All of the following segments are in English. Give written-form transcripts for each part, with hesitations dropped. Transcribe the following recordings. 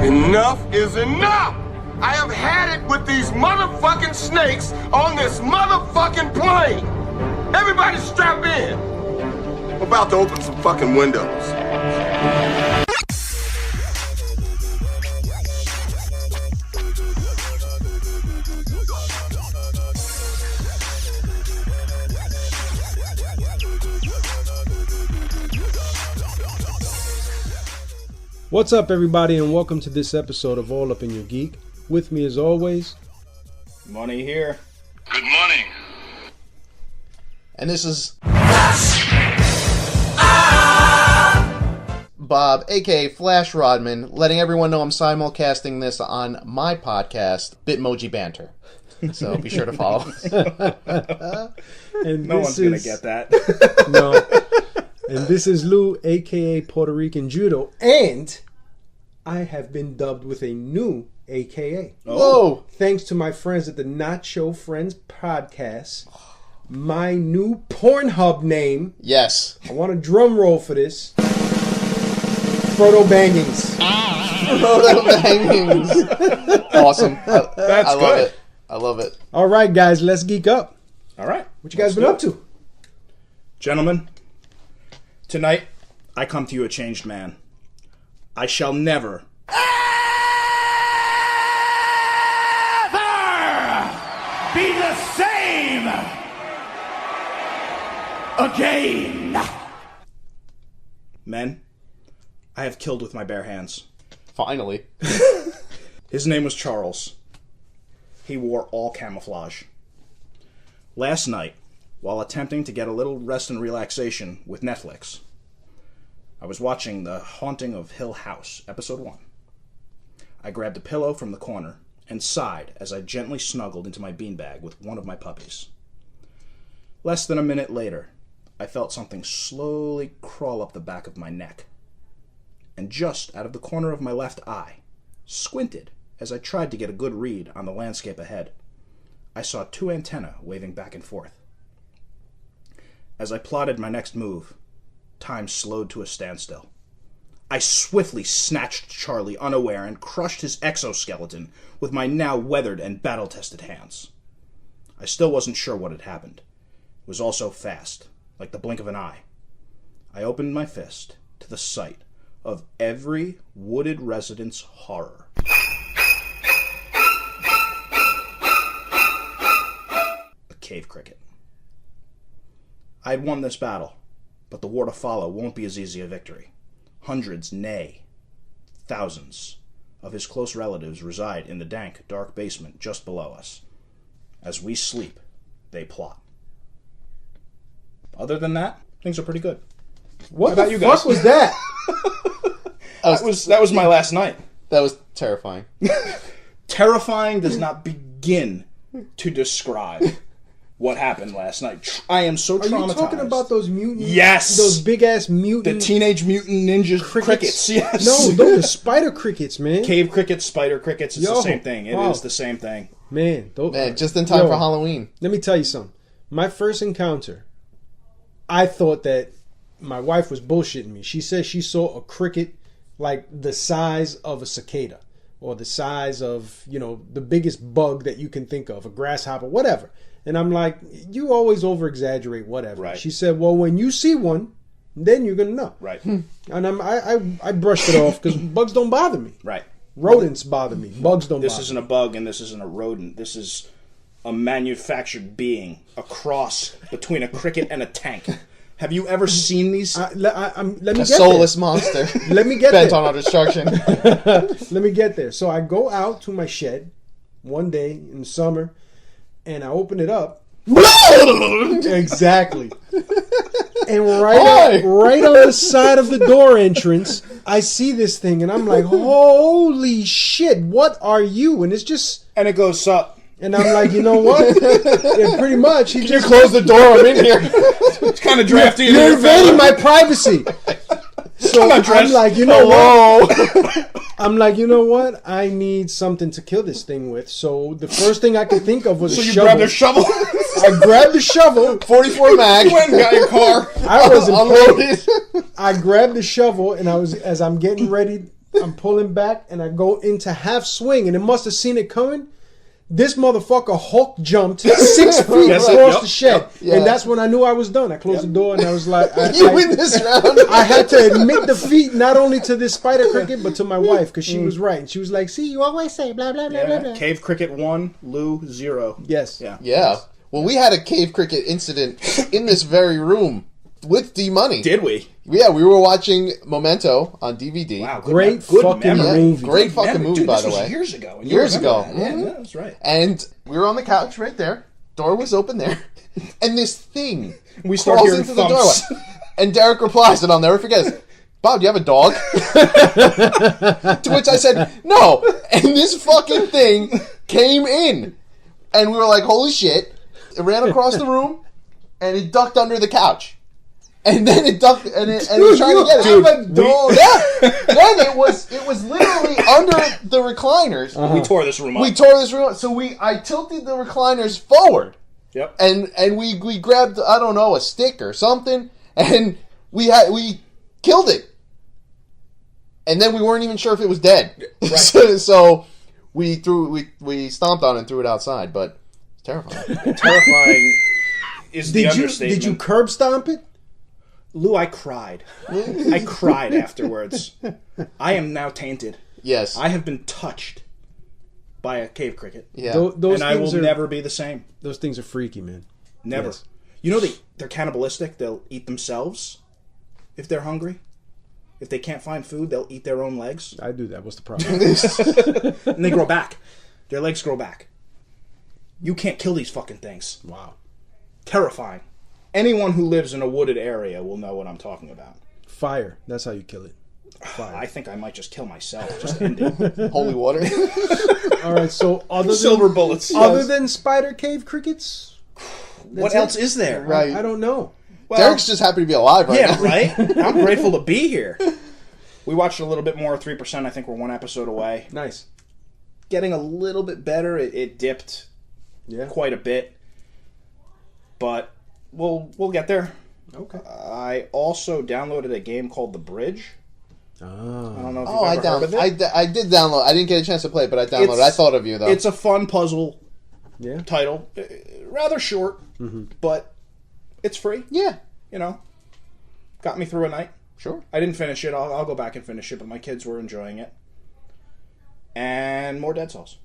Enough is enough! I have had it with these motherfucking snakes on this motherfucking plane! Everybody strap in! I'm about to open some fucking windows. What's up, everybody, and welcome to this episode of All Up in Your Geek. With me, as always, Money here. Good morning. And this is Bob, aka Flash Rodman, letting everyone know I'm simulcasting this on my podcast, Bitmoji Banter. So be sure to follow. and No one's going to get that. No. And this is Lou, aka Puerto Rican Judo, and I have been dubbed with a new AKA. Whoa! Thanks to my friends at the Not Show Friends podcast. My new Pornhub name. Yes. I want a drum roll for this. Frodo Bangings. Frodo Bangings. Awesome. That's I love good. it. I love it. All right, guys, let's geek up. All right. What you guys been up to? Gentlemen, tonight I come to you a changed man. I shall never be the same again. Men, I have killed with my bare hands. Finally. His name was Charles. He wore all camouflage. Last night, while attempting to get a little rest and relaxation with Netflix, I was watching The Haunting of Hill House, Episode 1. I grabbed a pillow from the corner and sighed as I gently snuggled into my beanbag with one of my puppies. Less than a minute later, I felt something slowly crawl up the back of my neck. And just out of the corner of my left eye, squinted as I tried to get a good read on the landscape ahead, I saw two antennae waving back and forth. As I plotted my next move, time slowed to a standstill. I swiftly snatched Charlie unaware and crushed his exoskeleton with my now weathered and battle-tested hands. I still wasn't sure what had happened. It was all so fast, like the blink of an eye. I opened my fist to the sight of every wooded resident's horror. A cave cricket. I had won this battle, but the war to follow won't be as easy a victory. Hundreds, nay, thousands of his close relatives reside in the dank, dark basement just below us. As we sleep, they plot. Other than that, things are pretty good. What How about the you fuck guys? was that? That was my last night. That was terrifying. Terrifying does not begin to describe what happened last night. I am so traumatized. Are you talking about those mutant? Yes! Those big-ass mutant... The Teenage Mutant Ninja crickets, yes. No, those are spider crickets, man. Cave crickets, spider crickets, it's the same thing. It wow. is the same thing. Man, Just in time for Halloween. Let me tell you something. My first encounter, I thought that my wife was bullshitting me. She said she saw a cricket like the size of a cicada or the size of, the biggest bug that you can think of, a grasshopper, whatever. And I'm like, you always over-exaggerate, whatever. Right. She said, well, when you see one, then you're going to know. Right. And I brushed it off because bugs don't bother me. Right. Rodents bother me. Bugs don't bother me. This isn't a bug and this isn't a rodent. This is a manufactured being, a cross between a cricket and a tank. Have you ever seen these? Let me A get soulless there. monster. Let me get Bent there. on our destruction. Let me get there. So I go out to my shed one day in the summer, and I open it up. Exactly. And right on the side of the door entrance, I see this thing, and I'm like, holy shit, what are you? And it's just... And it goes up. And I'm like, you know what? Yeah, pretty much. He just Close the door. I'm in here. It's kind of drafty. You're invading my privacy. So I'm like, you know what? I'm like, you know what? I need something to kill this thing with. So the first thing I could think of was a shovel. So you grabbed a shovel? I grabbed the shovel. 44 mag. You went and got your car. I was unloaded. I grabbed the shovel, and as I'm getting ready I'm pulling back, and I go into half swing, and it must have seen it coming. This motherfucker Hulk jumped 6 feet across the shed, and that's when I knew I was done. I closed the door, and I was like, You win this round. I had to admit defeat not only to this spider cricket, but to my wife, because she was right. And she was like, see, you always say blah, blah, blah, blah, blah. Cave cricket 1, Lou 0. Yes. Yeah. Well, we had a cave cricket incident in this very room with D-Money. Did we? Yeah, we were watching Memento on DVD. Wow, Great fucking movie. Great fucking movie, Dude, by this the was way. years ago. And Years you ago. remember that. Mhm. Yeah, that's right. And we were on the couch right there. Door was open there. And this thing We start crawls hearing into the thumps. doorway. And Derek replies, and I'll never forget this. Bob, do you have a dog? To which I said, no. And this fucking thing came in. And we were like, holy shit. It ran across the room, and it ducked under the couch. And then it ducked, and it was trying to get it. Then it was literally under the recliners. We tore this room up. We tore this room up. So I tilted the recliners forward. Yep. And we grabbed, I don't know, a stick or something, and we killed it. And then we weren't even sure if it was dead. Right. so we stomped on it and threw it outside, but it's terrifying. Terrifying is the understatement. Did you curb stomp it? Lou, I cried. I cried afterwards. I am now tainted. Yes. I have been touched by a cave cricket. Yeah. Those and I will things are, never be the same. Those things are freaky, man. Never. Yes. You know they're cannibalistic. They'll eat themselves if they're hungry. If they can't find food, they'll eat their own legs. I do that. What's the problem? And they grow back. Their legs grow back. You can't kill these fucking things. Wow. Terrifying. Anyone who lives in a wooded area will know what I'm talking about. Fire. That's how you kill it. Fire. I think I might just kill myself. Just end it. Holy water. All right. So other than Silver bullets. other than spider cave crickets, What else is there? Right. I don't know. Well, Derek's just happy to be alive right yeah, now. right? I'm grateful to be here. We watched a little bit more, 3%. I think we're one episode away. Nice. Getting a little bit better. It dipped quite a bit. But we'll get there. Okay. I also downloaded a game called The Bridge. Oh. I don't know if Oh, you've ever heard of it. I did download. I didn't get a chance to play it, but I downloaded. I thought of you, though. It's a fun puzzle Yeah. title. Rather short, but it's free. Yeah. You know, got me through a night. Sure. I didn't finish it. I'll go back and finish it, but my kids were enjoying it. And more Dead Cells.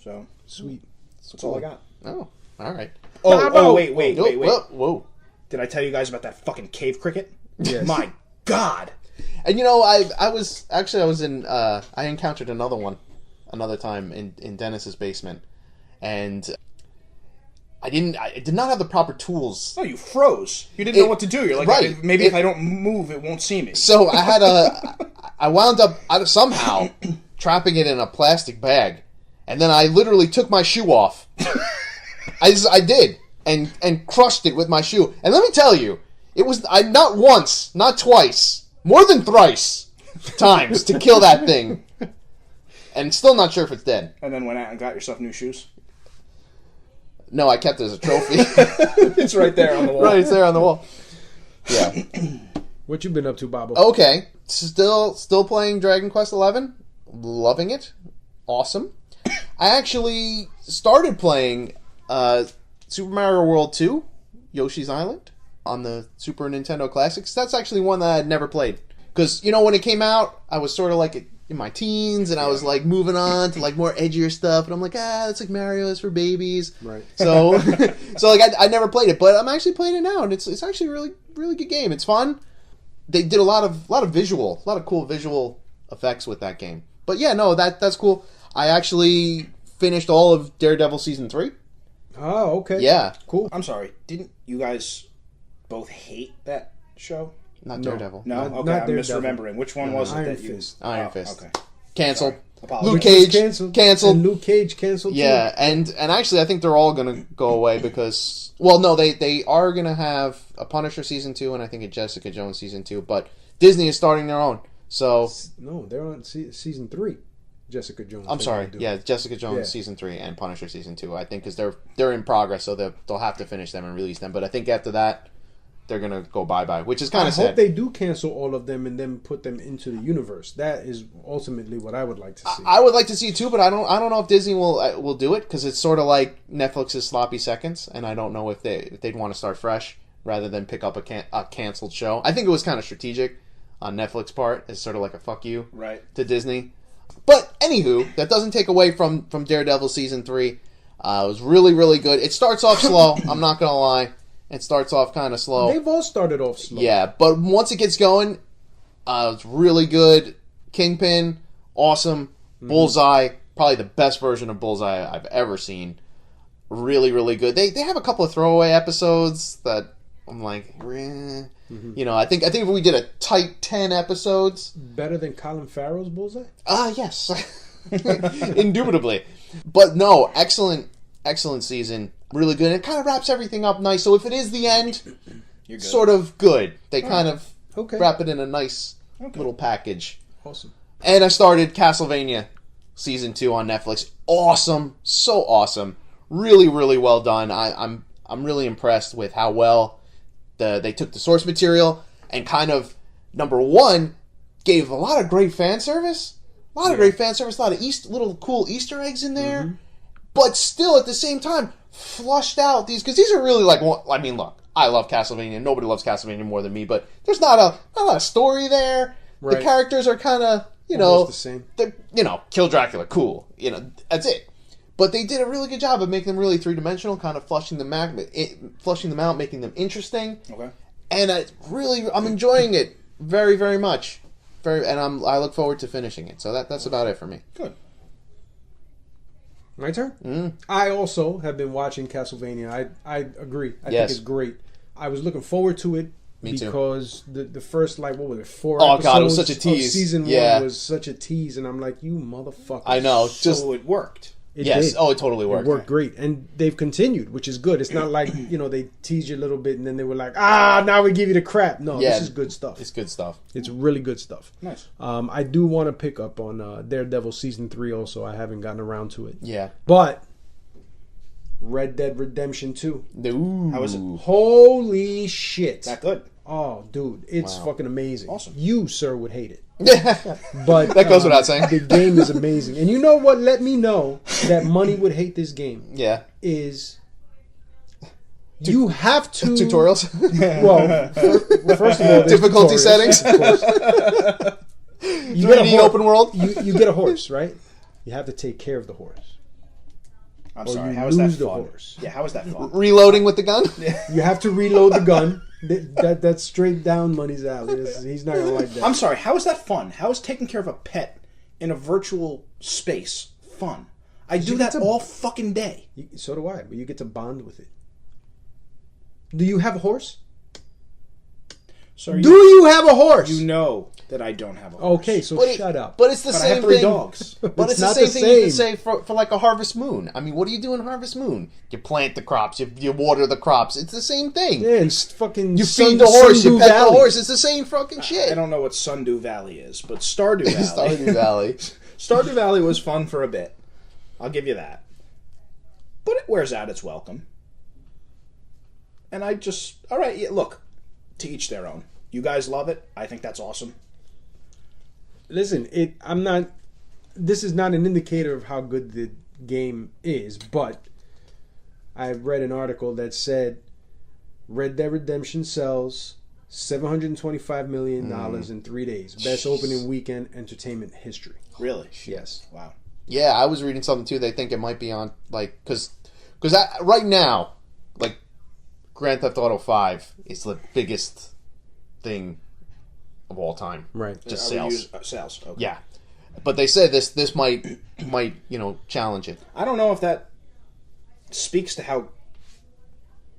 So, Sweet. that's all I got. Oh, all right. Wait. Whoa. Did I tell you guys about that fucking cave cricket? Yes. My God. And you know, I encountered another time in Dennis's basement, and I did not have the proper tools. Oh, you froze. You didn't know what to do. You're like, right. maybe if I don't move, it won't see me. So I wound up somehow trapping it in a plastic bag, and then I literally took my shoe off. I did, and crushed it with my shoe. And let me tell you, it was not once, not twice, more than thrice times to kill that thing. And still not sure if it's dead. And then went out and got yourself new shoes. No, I kept it as a trophy. It's right there on the wall. Right, it's there on the wall. Yeah. What you been up to, Bobo? Okay. Still playing Dragon Quest XI. Loving it. Awesome. I actually started playing Super Mario World 2, Yoshi's Island, on the Super Nintendo Classics. That's actually one that I had never played. Because, when it came out, I was sort of like in my teens, and I was like moving on to like more edgier stuff, and I'm like, it's like Mario is for babies. Right. So, like I never played it, but I'm actually playing it now, and it's actually a really, really good game. It's fun. They did a lot of cool visual effects with that game. But yeah, no, that's cool. I actually finished all of Daredevil Season 3. Oh, okay. Yeah. Cool. I'm sorry. Didn't you guys both hate that show? Not No. Daredevil. No? Not Okay, I'm Daredevil. misremembering. Which one was it Iron that you... Fist. Iron Fist. Okay. Canceled. Apologies. Luke Which was Cage. Canceled. And Luke Cage canceled Yeah, too. and actually I think they're all going to go away because... Well, no, they are going to have a Punisher Season 2 and I think a Jessica Jones Season 2, but Disney is starting their own. So... No, they're on season 3. Jessica Jones. I'm sorry. Do. Yeah, Jessica Jones Yeah. Season 3 and Punisher Season 2. I think because they're in progress, so they'll have to finish them and release them. But I think after that, they're gonna go bye-bye, which is kind I of sad. hope they do cancel all of them and then put them into the universe. That is ultimately what I would like to see. I would like to see it too, but I don't know if Disney will do it, because it's sort of like Netflix's sloppy seconds, and I don't know if they'd want to start fresh rather than pick up a canceled show. I think it was kind of strategic on Netflix part. It's sort of like a fuck you to Disney. But anywho, that doesn't take away from Daredevil season 3. It was really, really good. It starts off slow. I'm not gonna lie. It starts off kind of slow. They've all started off slow. Yeah, but once it gets going, it's really good. Kingpin, awesome. Bullseye, probably the best version of Bullseye I've ever seen. Really, really good. They have a couple of throwaway episodes that I'm like, you know, I think if we did a tight 10 episodes, Better than Colin Farrell's Bullseye? yes, indubitably. But no, excellent season. Really good. It kind of wraps everything up nice. So if it is the end, You're good. sort of good. They kind of Okay. wrap it in a nice little package. Awesome. And I started Castlevania season 2 on Netflix. Awesome, so awesome. Really, really well done. I'm really impressed with how well they took the source material and kind of, number one, gave a lot of great fan service. A lot of great fan service. A lot of little cool Easter eggs in there. But still, at the same time, flushed out these, because these are really like, I mean, look, I love Castlevania. Nobody loves Castlevania more than me, but there's not a lot of story there. Right. The characters are kind of, Almost the same. Kill Dracula, cool. That's it. But they did a really good job of making them really three-dimensional, kind of flushing them out, making them interesting. Okay. And I'm enjoying it very, very much. I look forward to finishing it. So that's about it for me. Good. My turn? I also have been watching Castlevania. I agree. I Yes. think it's great. I was looking forward to it Me too. because the first, 4 Oh, episodes God, it was such a tease. of season 1 was such a tease. And I'm like, you motherfucker. I know. So it worked. It Yes. did. Oh, it totally worked. It worked great. And they've continued, which is good. It's not like, they teased you a little bit and then they were like, now we give you the crap. No, Yeah. this is good stuff. It's good stuff. It's really good stuff. Nice. I do want to pick up on Daredevil season 3 also. I haven't gotten around to it. Yeah. But Red Dead Redemption 2. Ooh. How is it? Holy shit. That good? Oh, dude. It's fucking amazing. Awesome. You, sir, would hate it. Yeah. But That goes without saying. The game is amazing. And you know what? Let me know that money would hate this game. Yeah. Is you have to... Tutorials? Well, first of all, there's Difficulty tutorials, settings? of course. You 3D open world? You get a horse, right? You have to take care of the horse. I'm Or sorry. you How is that lose the fun? horse. Yeah, how is that fun? Reloading with the gun? You have to reload the gun. That's straight down Money's alley. He's not gonna like that. I'm sorry. How is that fun? How is taking care of a pet in a virtual space fun? I do that all fucking day. So do I, but you get to bond with it. Do you have a horse? Sorry. Do you have a horse? You know that I don't have a horse. Okay, so shut up. But it's the But I same have 3 thing. dogs. But It's it's the not same the thing you can same. say for like a Harvest Moon. I mean, what do you do in Harvest Moon? You plant the crops, you water the crops. It's the same thing. Yeah, and fucking You feed the horse, you pet the horse. It's the same fucking shit. I don't know what Sundew Valley is, but Stardew Valley. Stardew Valley. Stardew Valley was fun for a bit. I'll give you that. But it wears out its welcome. And all right, yeah, look, to each their own. You guys love it. I think that's awesome. Listen, this is not an indicator of how good the game is, but I read an article that said Red Dead Redemption sells $725 million in 3 days. Best opening weekend entertainment history. Really? Yes. Wow. Yeah, I was reading something too. They think it might be on because right now, like Grand Theft Auto 5 is the biggest thing of all time. Right. Just Are we sales. Sales. Okay. Yeah, but they said this might challenge it. I don't know if that speaks to how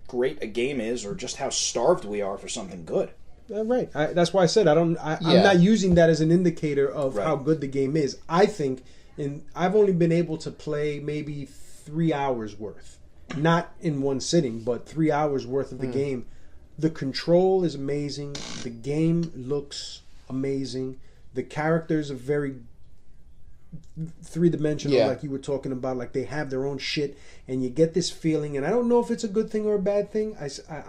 great a game is or just how starved we are for something good. Right. That's why I said I'm not using that as an indicator of how good the game is. I think I've only been able to play maybe 3 hours worth. Not in one sitting, but 3 hours worth of the game. The control is amazing. The game looks amazing. The characters are very three-dimensional, Yeah. like you were talking about. Like they have their own shit, and you get this feeling. And I don't know if it's a good thing or a bad thing.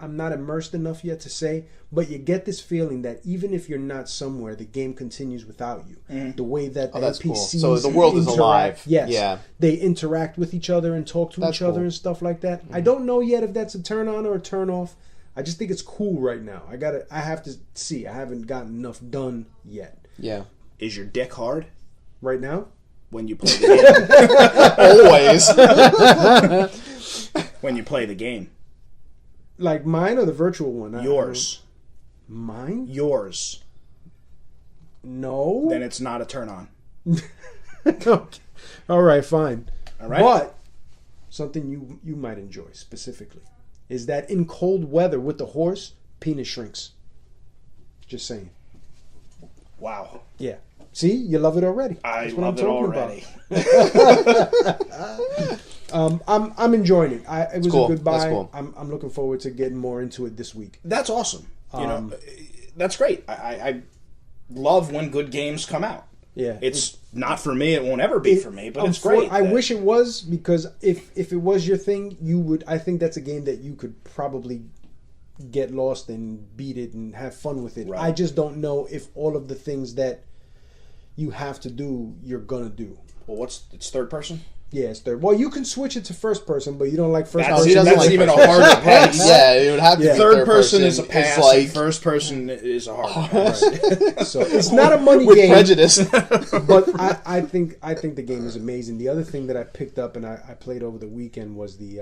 I'm not immersed enough yet to say, but you get this feeling that even if you're not somewhere, the game continues without you. The way that the that's cool. NPCs So the world is alive. Yes, Yeah. they interact with each other and talk to That's each other cool. and stuff like that. I don't know yet if that's a turn on or a turn off. I just think it's cool right now. I have to see. I haven't gotten enough done yet. Yeah. Is your dick hard Right now? when you play the game? Always. When you play the game. Like mine or the virtual one? Yours. Mine? Yours. No. Then it's not a turn on. Okay. All right, fine. All right. But something you might enjoy specifically is that in cold weather with the horse, penis shrinks. Just saying. Wow. Yeah. See, you love it already. I That's what love I'm it talking already. about. I'm enjoying it. It was cool. a good buy. That's cool. I'm looking forward to getting more into it this week. That's awesome. You know, that's great. I love when good games come out. Yeah. It's not for me. It won't ever be for me, but it's great. I wish it was, because if it was your thing, you would. I think that's a game that you could probably get lost and beat it and have fun with it. Right. I just don't know if all of the things that you have to do, you're gonna do. Well, it's third person? Yeah, it's third. Well, you can switch it to first person, but you don't like first That's, person. he doesn't that's like even a first harder pass. Yeah, it would have to Yeah. be Third person is a pass, It's like and first person is a hard pass. So it's not a money with game. prejudice. But I think the game is amazing. The other thing that I picked up and I played over the weekend was the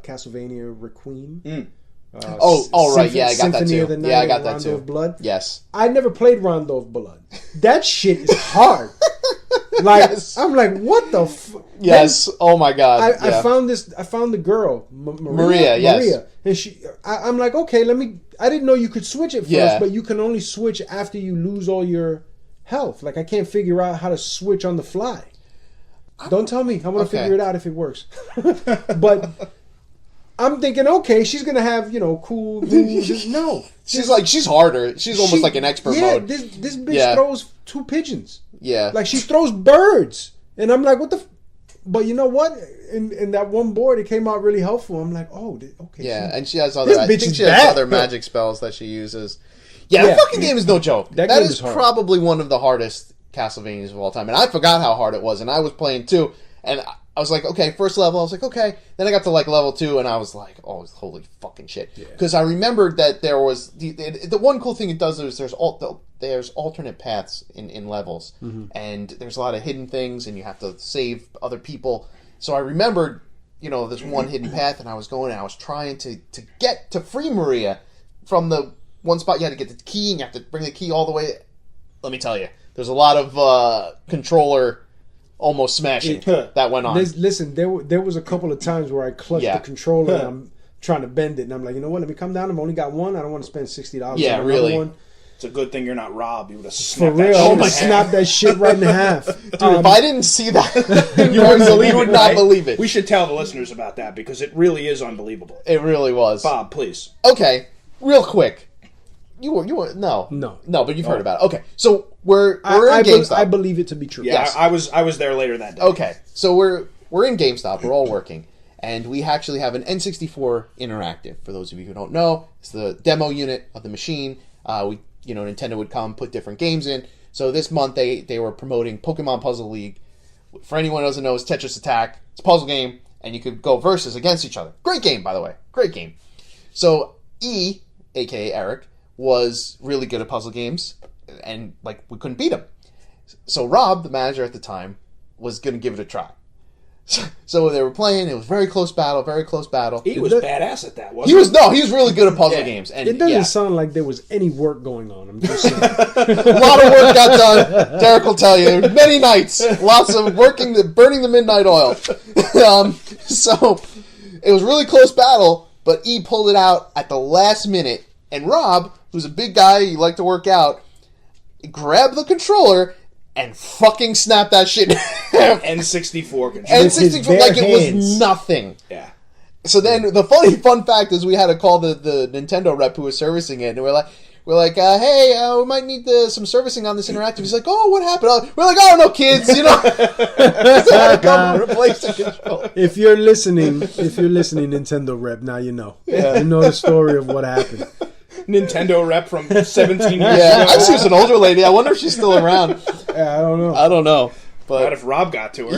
Castlevania Requiem. Right, yeah, I got that Symphony too. of the Night, Yeah, I got that Rondo too. of Blood. Yes. I never played Rondo of Blood. That shit is hard. Like Yes. I'm like, what the? Yes. Oh my God. I found this. I found the girl, Maria, yes. and I'm like, okay, let me. I didn't know you could switch it first, Yeah. but you can only switch after you lose all your health. Like I can't figure out how to switch on the fly. Don't tell me. I'm gonna Okay. figure it out if it works. But I'm thinking, okay, she's gonna have cool moves. No, She's harder. She's almost like an expert mode. This bitch Yeah. throws 2 pigeons. Yeah. Like she throws birds, and I'm like, what the? But you know what? In that one board, it came out really helpful. I'm like, oh, okay. Yeah, she- and she has other. I bitch think is she has bad. other magic spells that she uses. Yeah, Yeah. that fucking game is no joke. That That game is is hard. probably one of the hardest Castlevanias of all time, and I forgot how hard it was. And I was playing too, and I was like, okay, first level. I was like, okay. Then I got to like level 2, and I was like, oh, holy fucking shit! Because I remembered that there was the one cool thing it does is there's alternate paths in levels, and there's a lot of hidden things, and you have to save other people. So I remembered, this one hidden path, and I was going, and I was trying to get to free Maria from the one spot. You had to get the key, and you have to bring the key all the way. Let me tell you, there's a lot of controller almost smashing that went on. Listen, there was a couple of times where I clutched Yeah. the controller and I'm trying to bend it, and I'm like, you know what? Let me come down. I've only got one. I don't want to spend $60. Yeah, on really. another one. It's a good thing you're not Rob. You would have For snapped real, that I shit would in have half. snapped that shit right in half. Dude, if I didn't see that, you would not right? believe it. We should tell the listeners about that because it really is unbelievable. It really was. Bob, please. Okay, real quick. You were no, but you've heard about it. Okay, so we're in GameStop. I believe it to be true. Yeah, Yes. I was there later that day. Okay, so we're in GameStop. We're all working, and we actually have an N64 interactive. For those of you who don't know, it's the demo unit of the machine. Nintendo would come, put different games in. So this month they were promoting Pokemon Puzzle League. For anyone who doesn't know, it's Tetris Attack. It's a puzzle game, and you could go versus against each other. Great game, by the way. Great game. So E, aka Eric, was really good at puzzle games, and we couldn't beat him. So Rob, the manager at the time, was going to give it a try. So they were playing. It was very close battle. He was badass at that, wasn't He was really good at puzzle games. And It doesn't yeah, sound like there was any work going on. I'm just saying. a lot of work got done. Derek will tell you. Many nights. Lots of burning the midnight oil. So it was really close battle, but E pulled it out at the last minute. And Rob, who's a big guy, he liked to work out, grabbed the controller and fucking snapped that shit. N64 controller. his N64 bare like it was hands. nothing. Yeah. So then the fun fact is we had to call the Nintendo rep who was servicing it, and we're We're like, hey, we might need some servicing on this interactive. He's like, oh, what happened? We're like, oh, no, kids, you know. Just had to come and replace the controller. If you're listening, Nintendo rep, now you know. Yeah. You know the story of what happened. Nintendo rep from 17 years Yeah, ago. I see, she's an older lady. I wonder if she's still around. Yeah, I don't know. I don't know. What But if Rob got to her?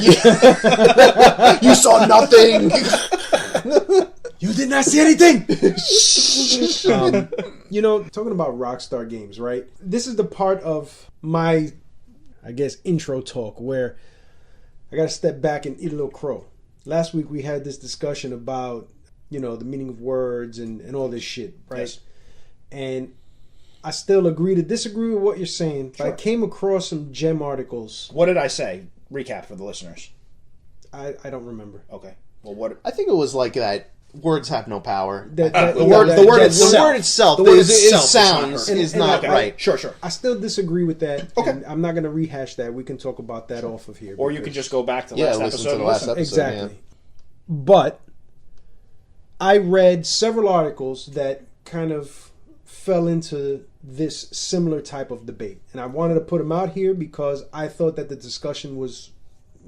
you saw nothing. You did not see anything. You know, talking about RockStar games, right? This is the part of my, I guess, intro talk where I got to step back and eat a little crow. Last week we had this discussion about, you know, the meaning of words and all this shit, right? Yes. And I still agree to disagree with what you're saying, but I came across some gem articles. What did I say? Recap for the listeners. I don't remember. Okay. Well, what? I think it was like that. Words have no power. The word itself. The The word word itself sounds is not okay. right. Sure. I still disagree with that. Okay. And I'm not going to rehash that. We can talk about that off of here. Or you because- can just go back to the Yeah, last listen episode. to the last episode. Exactly. Yeah. But I read several articles that kind of fell into this similar type of debate. And I wanted to put them out here because I thought that the discussion was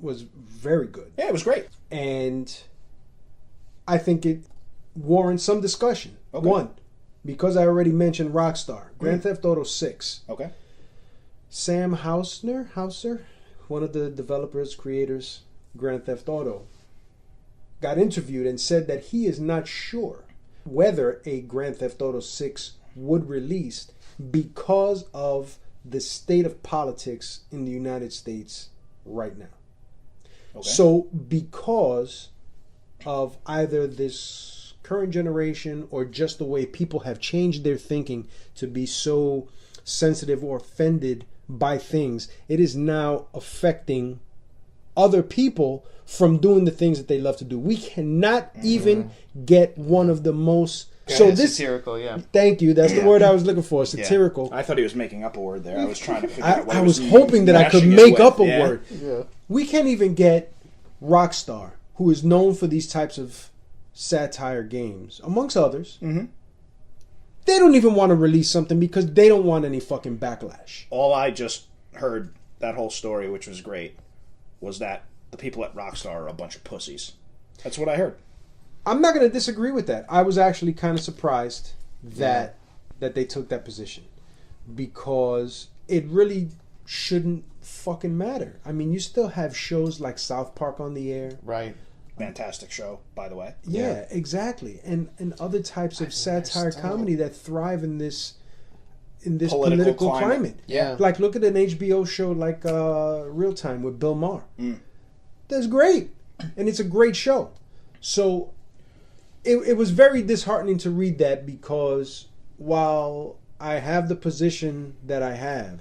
very good. Yeah, it was great. And I think it warrants some discussion. Okay. One, because I already mentioned RockStar, Grand Theft Auto 6. Okay. Sam Hauser, one of the developers, creators, Grand Theft Auto, got interviewed and said that he is not sure whether a Grand Theft Auto 6 would release because of the state of politics in the United States right now. Okay. So because of either this current generation or just the way people have changed their thinking to be so sensitive or offended by things, it is now affecting other people from doing the things that they love to do. We cannot even get one of the most Satirical, yeah. Thank you. That's the word I was looking for. Satirical. I thought he was making up a word there. I was trying to figure out what I he was hoping that I could mashing it make with. up a Yeah. word. Yeah. We can't even get RockStar, who is known for these types of satire games, amongst others. Mm-hmm. They don't even want to release something because they don't want any fucking backlash. All I just heard, that whole story, which was great, was that the people at RockStar are a bunch of pussies. That's what I heard. I'm not going to disagree with that. I was actually kind of surprised that they took that position because it really shouldn't fucking matter. I mean, you still have shows like South Park on the air. Right. Fantastic show, by the way. Yeah, exactly. And other types of satire comedy that thrive in this political climate. Yeah. Like look at an HBO show like Real Time with Bill Maher. That's great. And it's a great show. So it was very disheartening to read that because while I have the position that I have,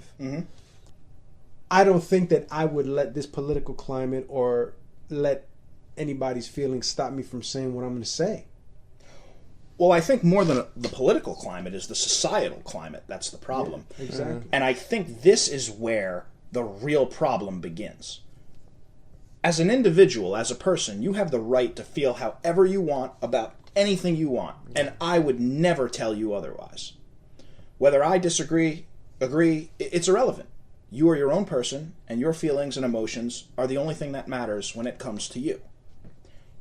I don't think that I would let this political climate or let anybody's feelings stop me from saying what I'm going to say. Well, I think more than the political climate is the societal climate. That's the problem. Yeah, exactly. And I think this is where the real problem begins. As an individual, as a person, you have the right to feel however you want about anything you want, and I would never tell you otherwise. Whether I disagree, agree, it's irrelevant. You are your own person, and your feelings and emotions are the only thing that matters when it comes to you.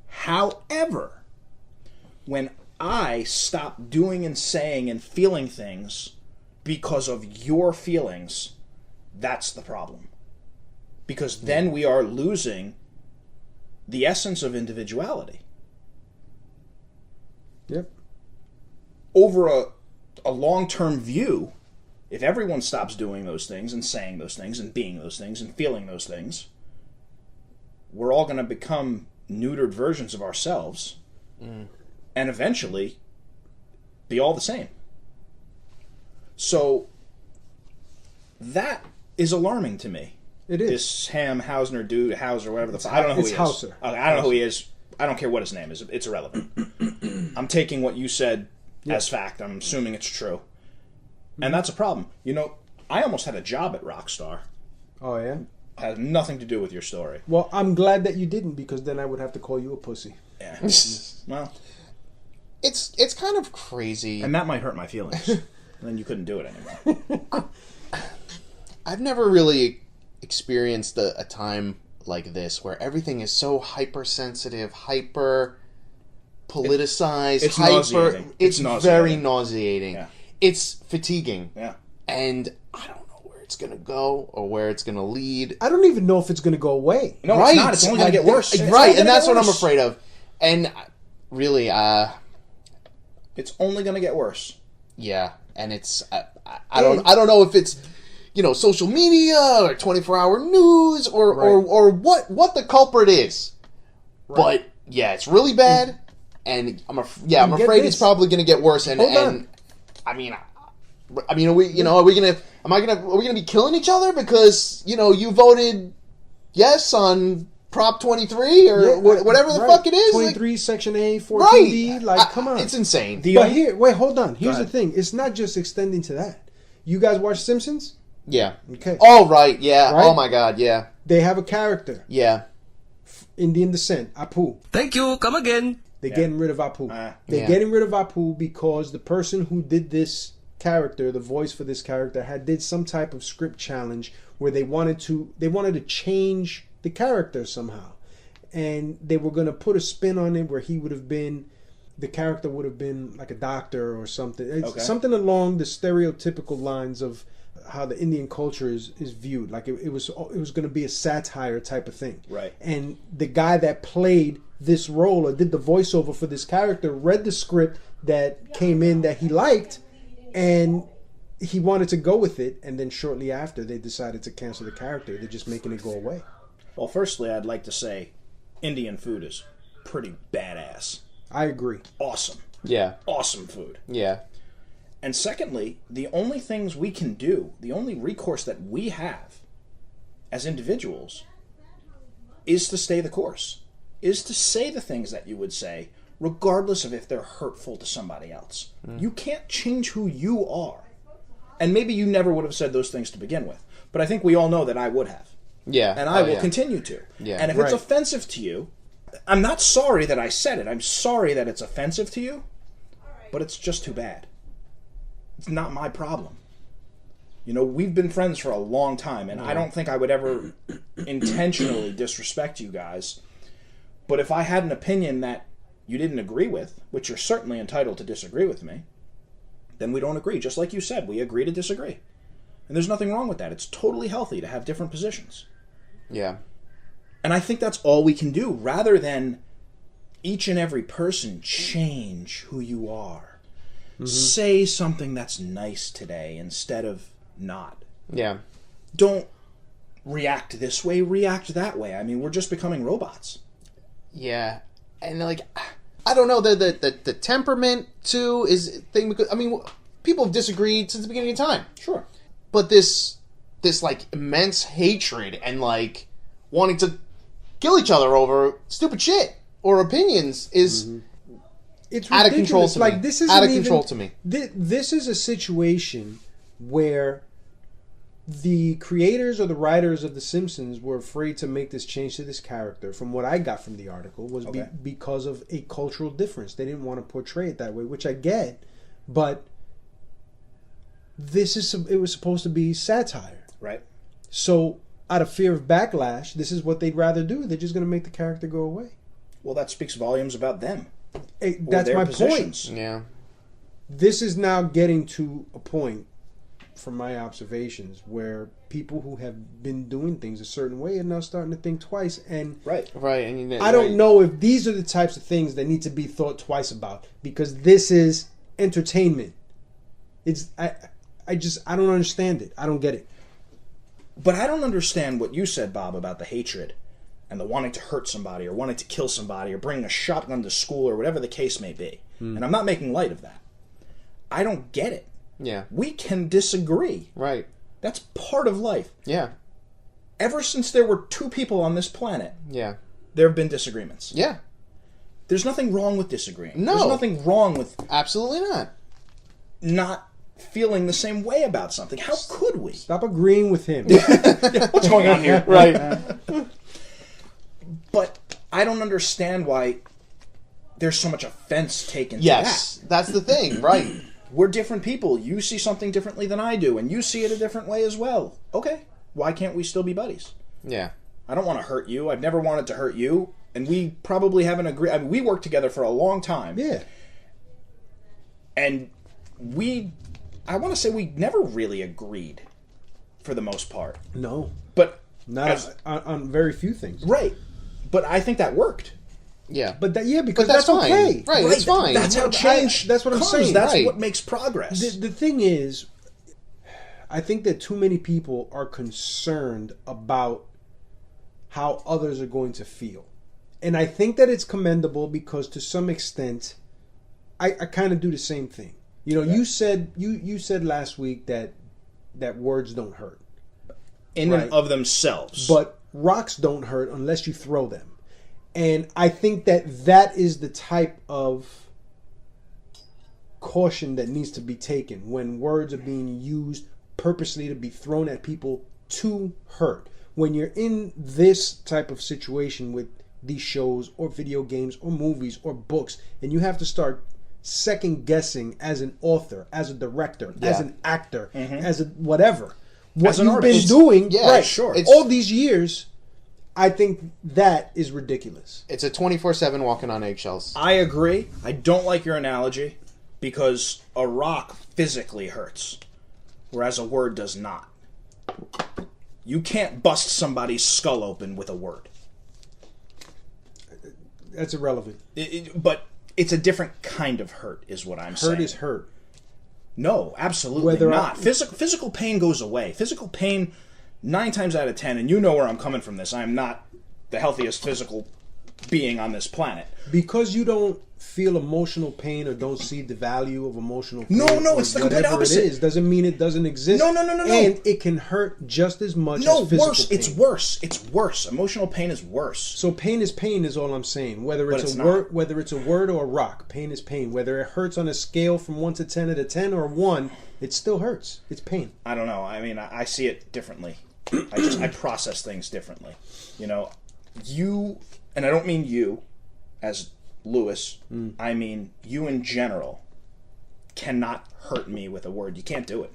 However, when I stop doing and saying and feeling things because of your feelings, that's the problem. Because then we are losing the essence of individuality. Yep. Over a long-term view, if everyone stops doing those things and saying those things and being those things and feeling those things, we're all going to become neutered versions of ourselves and eventually be all the same. So that is alarming to me. It is. This Sam Hausner dude, Hauser, whatever the fuck. I don't know who it's he Hauser. is. Okay, I don't know who he is. I don't care what his name is. It's irrelevant. I'm taking what you said as fact. I'm assuming it's true. And that's a problem. You know, I almost had a job at RockStar. Oh, yeah? Has nothing to do with your story. Well, I'm glad that you didn't because then I would have to call you a pussy. Yeah. Well, It's kind of crazy. and that might hurt my feelings. And then you couldn't do it anymore. I've never really experienced a time like this where everything is so hypersensitive, hyper politicized, It's hyper. nauseating. It's It's very nauseating. nauseating. Yeah. It's fatiguing. Yeah. And I don't know where it's gonna go or where it's gonna lead. I don't even know if it's going to go away. No, Right. it's not. It's only going to get worse. It's only Right, gonna and that's get what I'm worse. afraid of. And really, It's only going to get worse. yeah, and it's I don't know if it's social media or 24-hour news or what the culprit is, but yeah, it's really bad, and I'm get afraid this. it's probably going to get worse. And Hold on. and I mean, are we gonna be killing each other because you voted yes on Prop 23 or whatever the right. fuck it is? 23, Section A, 14B, Right. like, come on. It's insane. But wait, hold on. Here's the ahead. thing. It's not just extending to that. You guys watch Simpsons? Yeah. Okay. Oh, right. Yeah. Right? Oh, my God. Yeah. They have a character, Yeah. Indian descent, Apu. Thank you. Come again. They're getting rid of Apu. They're Yeah. getting rid of Apu because the person who did this character, the voice for this character, did some type of script challenge where they wanted to change the character somehow. And they were going to put a spin on it where the character would have been like a doctor or something. It's something along the stereotypical lines of how the Indian culture is viewed. Like it was going to be a satire type of thing. Right. And the guy that played this role or did the voiceover for this character read the script that came in that he liked, and he wanted to go with it. And then shortly after, they decided to cancel the character. They're just making it go away. Well, firstly, I'd like to say Indian food is pretty badass. I agree. Awesome. Yeah. Awesome food. Yeah. And secondly, the only things we can do, the only recourse that we have as individuals is to stay the course, is to say the things that you would say, regardless of if they're hurtful to somebody else. You can't change who you are. And maybe you never would have said those things to begin with, but I think we all know that I would have. Yeah. And I will yeah. continue to. Yeah. And if it's offensive to you, I'm not sorry that I said it. I'm sorry that it's offensive to you, but it's just too bad. It's not my problem. We've been friends for a long time, and I don't think I would ever intentionally disrespect you guys. But if I had an opinion that you didn't agree with, which you're certainly entitled to disagree with me, then we don't agree. Just like you said, we agree to disagree. And there's nothing wrong with that. It's totally healthy to have different positions. Yeah. And I think that's all we can do, rather than each and every person change who you are. Mm-hmm. Say something that's nice today instead of not. Yeah. Don't react this way, react that way. I mean, we're just becoming robots. Yeah. And I don't know, the temperament too is a thing, because people have disagreed since the beginning of time. Sure. But this immense hatred and wanting to kill each other over stupid shit or opinions is It's out of control ridiculous. to Like me. this is Out of control to me. This is a situation where the creators or the writers of The Simpsons were afraid to make this change to this character. From what I got from the article, was because of a cultural difference. They didn't want to portray it that way, which I get, but it was supposed to be satire, Right. so out of fear of backlash, this is what they'd rather do. They're just going to make the character go away. Well, that speaks volumes about them. That's their my positions. point. Yeah. This is now getting to a point, from my observations, where people who have been doing things a certain way are now starting to think twice. And Right. Right. And I don't know if these are the types of things that need to be thought twice about, because this is entertainment. I don't understand it. I don't get it. But I don't understand what you said, Bob, about the hatred and the wanting to hurt somebody or wanting to kill somebody or bringing a shotgun to school or whatever the case may be. And I'm not making light of that. I don't get it. Yeah. We can disagree. Right. That's part of life. Yeah. Ever since there were two people on this planet, Yeah. there have been disagreements. Yeah. There's nothing wrong with disagreeing. No. There's nothing wrong with Absolutely not. not feeling the same way about something. How could we? Stop agreeing with him. What's going on here? Right. But I don't understand why there's so much offense taken Yes. to That's the thing. Right. we're different people. You see something differently than I do, and you see it a different way as well. Okay, why can't we still be buddies? Yeah. I don't want to hurt you. I've never wanted to hurt you, and we probably haven't agreed. I mean, we worked together for a long time. Yeah. And I want to say we never really agreed for the most part. No. But Not on very few things. right. But I think that worked. Yeah. But because that's fine. okay. Right, that's fine. That's how change That's what I'm comes. saying. That's Right. what makes progress. The thing is, I think that too many people are concerned about how others are going to feel. And I think that it's commendable because to some extent, I kind of do the same thing. You know, you said last week that words don't hurt. In and of themselves. But rocks don't hurt unless you throw them. And I think that is the type of caution that needs to be taken when words are being used purposely to be thrown at people to hurt. When you're in this type of situation with these shows or video games or movies or books, and you have to start second guessing as an author, as a director, as an actor, as a whatever, what As an you've artist. been doing, Yeah, right? sure. All these years, I think that is ridiculous. It's a 24/7 walking on eggshells. I agree. I don't like your analogy because a rock physically hurts, whereas a word does not. You can't bust somebody's skull open with a word. That's irrelevant. But it's a different kind of hurt, is what I'm saying. Hurt is hurt. No, absolutely Whether not. Physical pain goes away. Physical pain, 9 times out of 10, and you know where I'm coming from this. I'm not the healthiest physical being on this planet. Because you don't feel emotional pain or don't see the value of emotional pain. No, or it's the complete whatever opposite. It is, doesn't mean it doesn't exist. No. And it can hurt just as much No, as physical worse. pain. It's worse. It's worse. Emotional pain is worse. So pain is all I'm saying. Whether But it's it's a not. word or a rock, pain is pain. Whether it hurts on a scale from 1 to 10 at a 10 or 1, it still hurts. It's pain. I don't know. I mean, I see it differently. I process things differently. You know, you, and I don't mean you as Lewis, I mean you in general cannot hurt me with a word. You can't do it.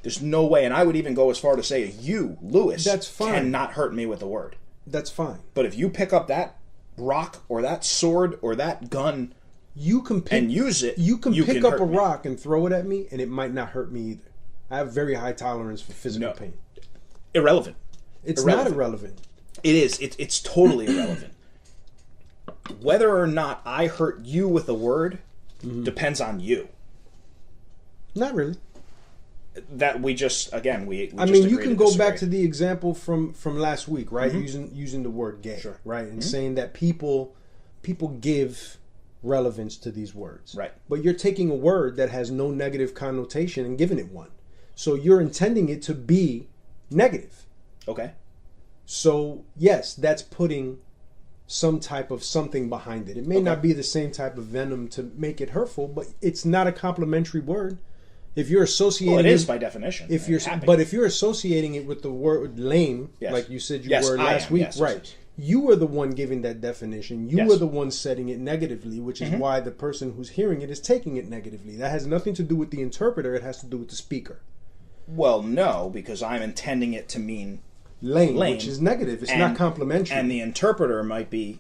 There's no way, and I would even go as far to say you, Lewis, That's fine. cannot hurt me with a word. That's fine. But if you pick up that rock or that sword or that gun You can pick, and use it, You can pick up hurt a me. rock and throw it at me, and it might not hurt me either. I have very high tolerance for physical No. pain. Irrelevant. It's Irrelevant. not irrelevant. It is. It's totally irrelevant. Whether or not I hurt you with a word depends on you. Not really. That we just, again, we I just mean, you agree can to go back disagree. to the example from last week, right? Using the word gay, right? And saying that people give relevance to these words. Right. But you're taking a word that has no negative connotation and giving it one. So you're intending it to be negative. Okay. So, yes, that's putting some type of something behind it. It may not be the same type of venom to make it hurtful, but it's not a complimentary word. If you're associating Well, it is by definition. if you're Happy. but if you're associating it with the word lame, Yes. like you said you Yes, were I last am. week, Yes, right? yes. You were the one giving that definition. You Yes. were the one setting it negatively, which is why the person who's hearing it is taking it negatively. That has nothing to do with the interpreter. It has to do with the speaker. Well, no, because I'm intending it to mean Lame, Lame. which is negative. It's And- not complimentary. and the interpreter might be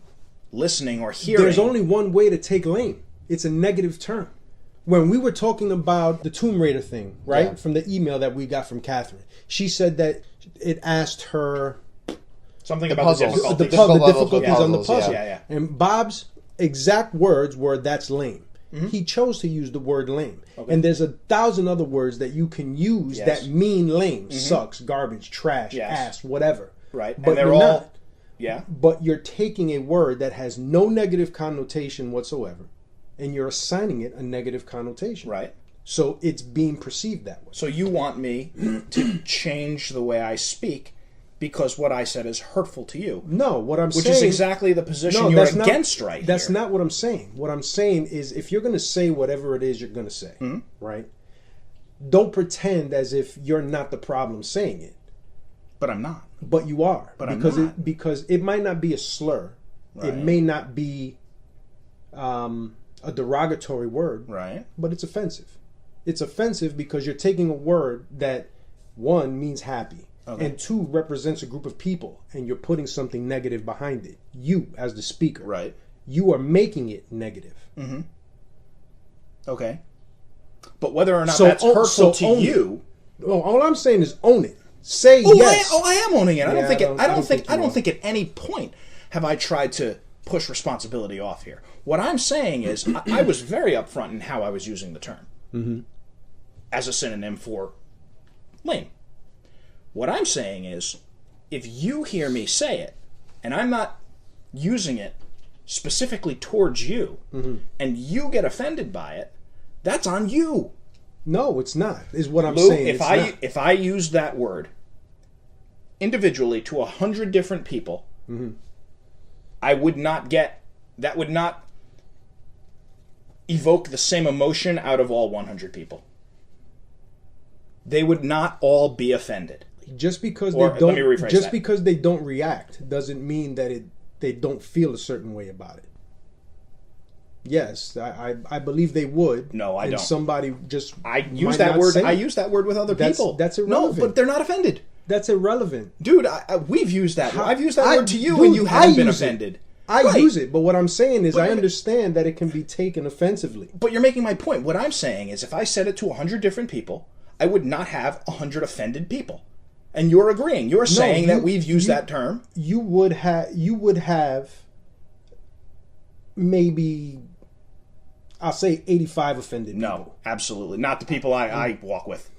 listening or hearing. There's only one way to take lame. It's a negative term. When we were talking about the Tomb Raider thing, right? Yeah. From the email that we got from Catherine, she said that it asked her something about puzzles. the the difficulties. difficulties levels of on the puzzles, puzzle. yeah. And Bob's exact words were, "That's lame." He chose to use the word lame. And there's 1,000 other words that you can use Yes. that mean lame. Sucks, garbage, trash, Yes. ass, whatever. Right. But And they're you're all not. Yeah. But you're taking a word that has no negative connotation whatsoever, and you're assigning it a negative connotation. Right. So it's being perceived that way. So you want me to change the way I speak because what I said is hurtful to you. No, what I'm Which saying... is exactly the position you're that's against not, right That's here. not what I'm saying. What I'm saying is if you're going to say whatever it is you're going to say, Hmm? right? Don't pretend as if you're not the problem saying it. But I'm not. But you are. But I'm because not. because it might not be a slur. It Right. may not be a derogatory word. Right. But it's offensive. It's offensive because you're taking a word that, one, means happy, and two, represents a group of people, and you're putting something negative behind it. You, as the speaker. Right. You are making it negative. Mm-hmm. Okay. But whether or not that's hurtful to you... All I'm saying is own it. Say yes. I am owning it. I don't think think at any point have I tried to push responsibility off here. What I'm saying is I was very upfront in how I was using the term as a synonym for lame. What I'm saying is, if you hear me say it, and I'm not using it specifically towards you, and you get offended by it, that's on you. No, it's not, is what I'm Lou, saying. If I use that word individually to 100 different people, I would not get, that would not evoke the same emotion out of all 100 people. They would not all be offended. Just because because they don't react doesn't mean that they don't feel a certain way about it. Yes, I believe they would. No, I don't. Somebody just I use that word. I use that word with other people. That's irrelevant. No, but they're not offended. That's irrelevant, dude. We've used that. I've used that word to you, and you haven't been offended. I use it, but what I'm saying is I understand that it can be taken offensively. But you're making my point. What I'm saying is, if I said it to 100 different people, I would not have 100 offended people. And you're agreeing. You're saying that we've used that term. You would have maybe, I'll say 85 offended people. No, absolutely. Not the people I walk with.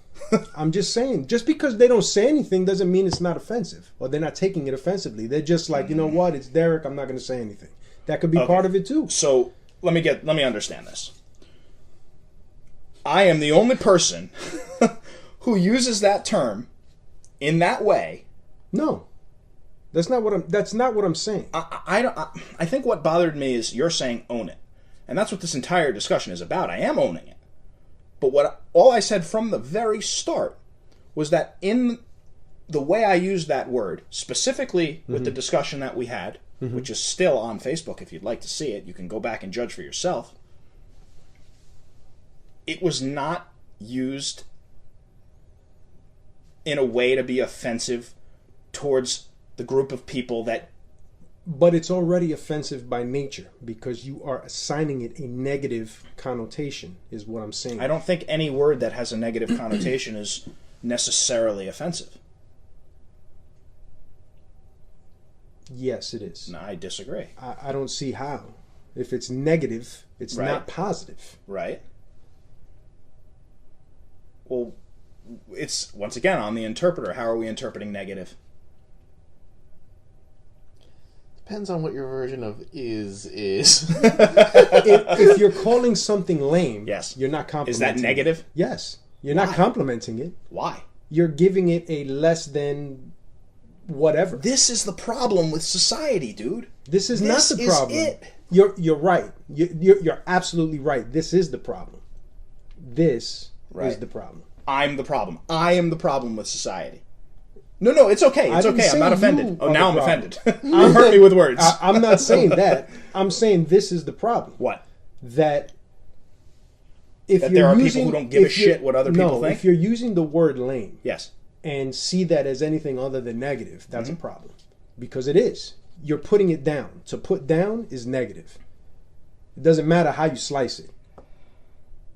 I'm just saying, just because they don't say anything doesn't mean it's not offensive, or they're not taking it offensively. They're just like, you know what, it's Derek, I'm not going to say anything. That could be part of it too. So let me understand this. I am the only person who uses that term in that way. No, that's not what I'm saying. I think what bothered me is you're saying own it, and that's what this entire discussion is about. I am owning it, but all I said from the very start was that in the way I used that word, specifically with the discussion that we had, which is still on Facebook. If you'd like to see it, you can go back and judge for yourself. It was not used in a way to be offensive towards the group of people that... But it's already offensive by nature because you are assigning it a negative connotation, is what I'm saying. I don't think any word that has a negative connotation is necessarily offensive. Yes, it is. No, I disagree. I don't see how. If it's negative, it's not positive. Right. Well, it's, once again, on the interpreter. How are we interpreting negative? Depends on what your version of is. If you're calling something lame, yes, you're not complimenting it. Is that negative? It. Yes. You're not complimenting it. Why? You're giving it a less than whatever. This is the problem with society, dude. This is not the problem. This is it. You're right. You're absolutely right. This is the problem. This is the problem. I'm the problem. I am the problem with society. No, it's okay. It's okay. I'm not offended. Oh, now I'm offended. You hurt me with words. I'm not saying that. I'm saying this is the problem. What? That there are people who don't give a shit what other people think? If you're using the word lame, yes, and see that as anything other than negative, that's a problem. Because it is. You're putting it down. To put down is negative. It doesn't matter how you slice it.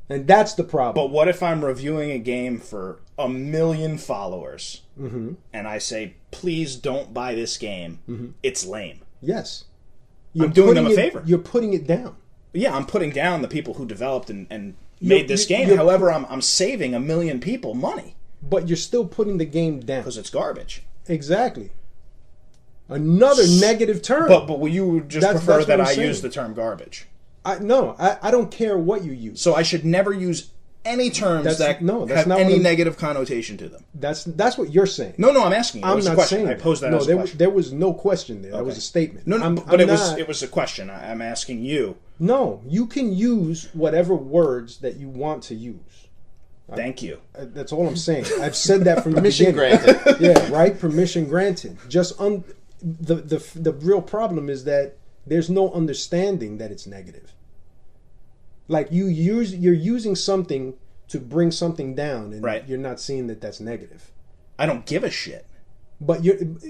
And that's the problem. But what if I'm reviewing a game for 1 million followers, and I say, please don't buy this game, it's lame? Yes. I'm doing them a favor. You're putting it down. Yeah, I'm putting down the people who developed and made this game. However, I'm saving 1 million people money. But you're still putting the game down. Because it's garbage. Exactly. Another negative term. But you would just prefer that I use the term garbage? No, I don't care what you use. So I should never use any terms that have any negative connotation to them. That's what you're saying. No, I'm asking you. I'm not saying that. I posed that as a question. There was no question there. Okay. That was a statement. No, but it was a question. I'm asking you. No, you can use whatever words that you want to use. Thank you. That's all I'm saying. I've said that from the permission beginning. Granted. Yeah, right. Permission granted. Just the real problem is that there's no understanding that it's negative. Like you're using something to bring something down, and Right. you're not seeing that that's negative. I don't give a shit. But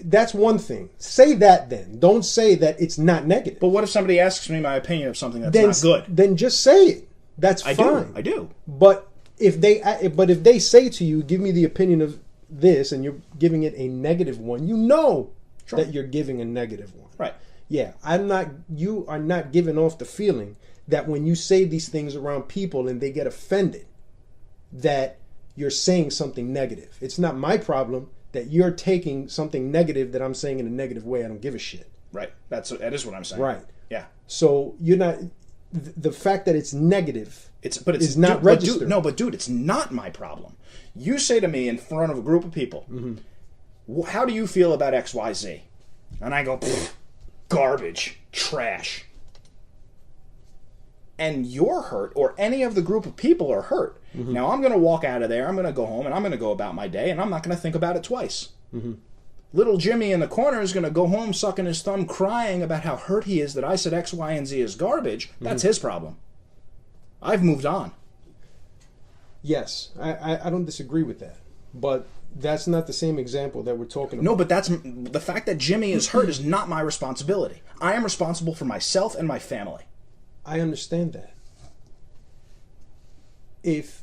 that's one thing. Say that then. Don't say that it's not negative. But what if somebody asks me my opinion of something that's not good? Then just say it. That's I fine. do. I do. But if they say to you, give me the opinion of this, and you're giving it a negative one, you know Sure. that you're giving a negative one. Right. Yeah, you are not giving off the feeling that when you say these things around people and they get offended, that you're saying something negative. It's not my problem that you're taking something negative that I'm saying in a negative way. I don't give a shit. Right. That is what I'm saying. Right. Yeah. So you're not, the fact that it's negative It's is not registered. But dude, it's not my problem. You say to me in front of a group of people, how do you feel about XYZ? And I go, garbage, trash. And you're hurt, or any of the group of people are hurt. Now I'm going to walk out of there, I'm going to go home, and I'm going to go about my day, and I'm not going to think about it twice. Little Jimmy in the corner is going to go home sucking his thumb, crying about how hurt he is that I said X, Y, and Z is garbage. That's his problem. I've moved on. Yes, I don't disagree with that. But that's not the same example that we're talking about. No, but that's the fact that Jimmy is hurt is not my responsibility. I am responsible for myself and my family. I understand that. If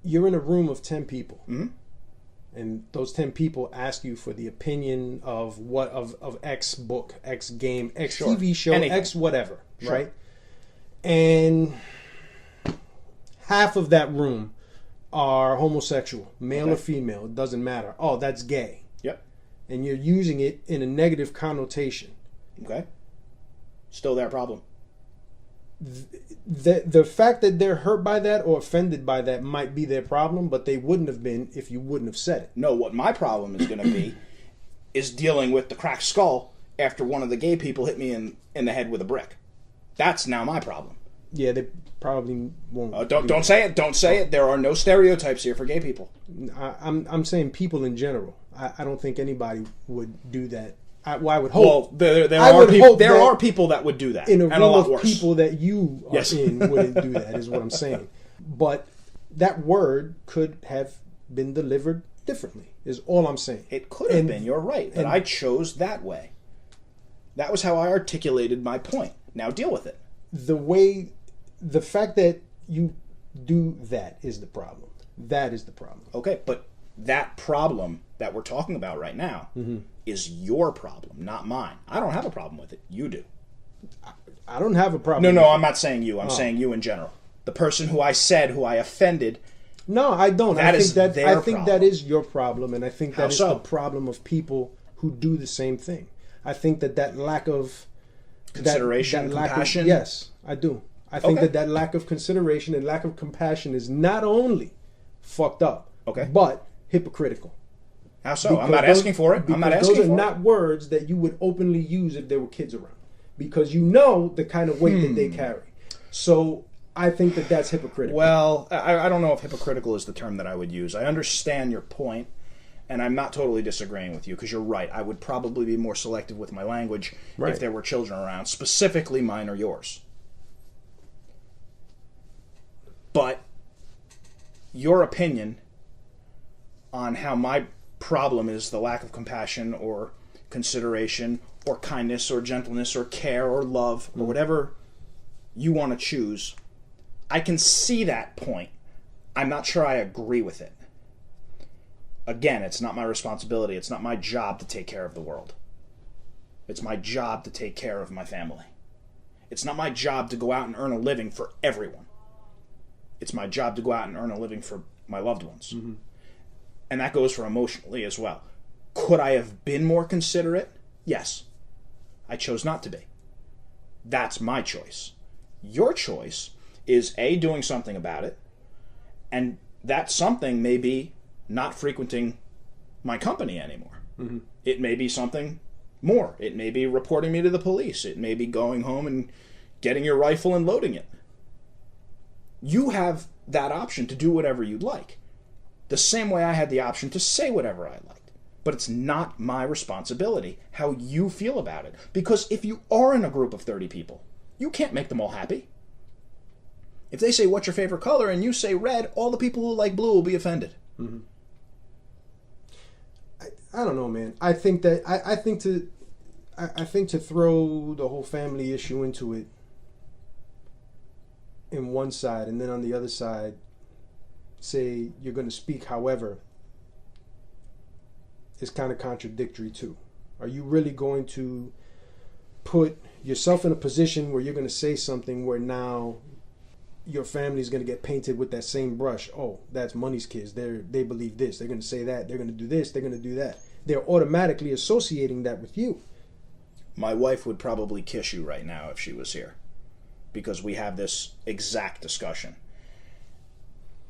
you're in a room of 10 people, and those 10 people ask you for the opinion of X book, X game, X Sure. TV show, Anything. X whatever, Sure. right? And half of that room are homosexual, male or female, it doesn't matter. Oh, that's gay. Yep. And you're using it in a negative connotation. Okay. Still their problem. The fact that they're hurt by that or offended by that might be their problem, but they wouldn't have been if you wouldn't have said it. No, what my problem is going to be is dealing with the cracked skull after one of the gay people hit me in the head with a brick. That's now my problem. Yeah, they probably won't. Don't say it. Don't say it. There are no stereotypes here for gay people. I'm saying people in general. I don't think anybody would do that. I would hope. Well, there I are would people. hope There that are people that would do that, in a and room a lot of worse. people that you are Yes. in wouldn't do that, is what I'm saying. But that word could have been delivered differently, is all I'm saying. It could have And- been. You're right, but and- I chose that way. That was how I articulated my point. Now deal with it. The fact that you do that is the problem. That is the problem. Okay, but that problem that we're talking about right now is your problem, not mine. I don't have a problem with it. You do. I don't have a problem. No, with I'm not saying you. I'm saying you in general. The person who I offended. No, I don't. That I is think their that problem. is your problem, and I think How that is so? the problem of people who do the same thing. I think that lack of Consideration, lack compassion? Yes, I do. I think Okay. that lack of consideration and lack of compassion is not only fucked up, Okay. but hypocritical. How so? I'm Because not asking for it. I'm not because asking those are for not words that you would openly use if there were kids around, because you know the kind of weight that they carry. So I think that that's hypocritical. Well, I don't know if hypocritical is the term that I would use. I understand your point, and I'm not totally disagreeing with you, because you're right. I would probably be more selective with my language Right. if there were children around, specifically mine or yours. But your opinion on how my problem is the lack of compassion or consideration or kindness or gentleness or care or love or whatever you want to choose, I can see that point. I'm not sure I agree with it. Again, it's not my responsibility. It's not my job to take care of the world. It's my job to take care of my family. It's not my job to go out and earn a living for everyone. It's my job to go out and earn a living for my loved ones. And that goes for emotionally as well. Could I have been more considerate? Yes. I chose not to be. That's my choice. Your choice is A, doing something about it, and that something may be not frequenting my company anymore. It may be something more. It may be reporting me to the police. It may be going home and getting your rifle and loading it. You have that option to do whatever you'd like. The same way I had the option to say whatever I liked. But it's not my responsibility how you feel about it. Because if you are in a group of 30 people, you can't make them all happy. If they say, what's your favorite color, and you say red, all the people who like blue will be offended. Mm-hmm. I don't know, man. I think to throw the whole family issue into it in one side, and then on the other side, say you're going to speak however, is kind of contradictory too. Are you really going to put yourself in a position where you're going to say something where now your family is going to get painted with that same brush? Oh, that's money's kids. They believe this. They're going to say that. They're going to do this. They're going to do that. They're automatically associating that with you. My wife would probably kiss you right now if she was here, because we have this exact discussion.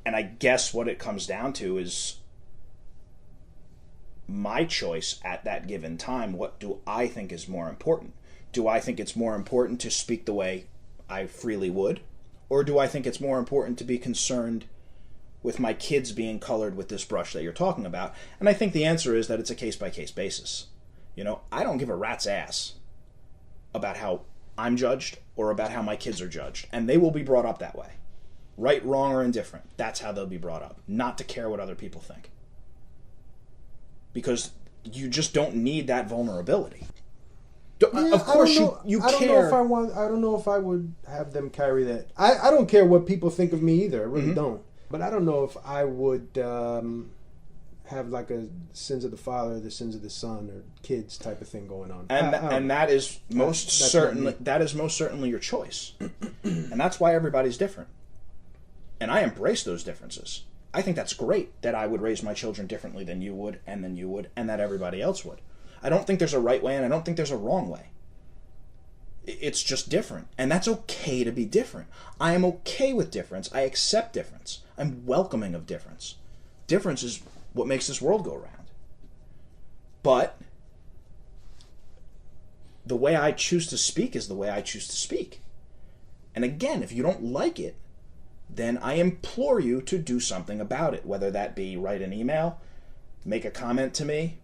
And I guess what it comes down to is my choice at that given time. What do I think is more important? Do I think it's more important to speak the way I freely would? Or do I think it's more important to be concerned with my kids being colored with this brush that you're talking about? And I think the answer is that it's a case-by-case basis. You know, I don't give a rat's ass about how I'm judged or about how my kids are judged. And they will be brought up that way. Right, wrong, or indifferent. That's how they'll be brought up. Not to care what other people think. Because you just don't need that vulnerability. Of course you care. I don't know if I would have them carry that. I don't care what people think of me either. I really don't. But I don't know if I would have like a sins of the father, the sins of the son, or kids type of thing going on. And that is most certainly your choice. And that's why everybody's different. And I embrace those differences. I think that's great that I would raise my children differently than you would, and that everybody else would. I don't think there's a right way, and I don't think there's a wrong way. It's just different. And that's okay to be different. I am okay with difference. I accept difference. I'm welcoming of difference. Difference is what makes this world go round. But the way I choose to speak is the way I choose to speak. And again, if you don't like it, then I implore you to do something about it, whether that be write an email, make a comment to me,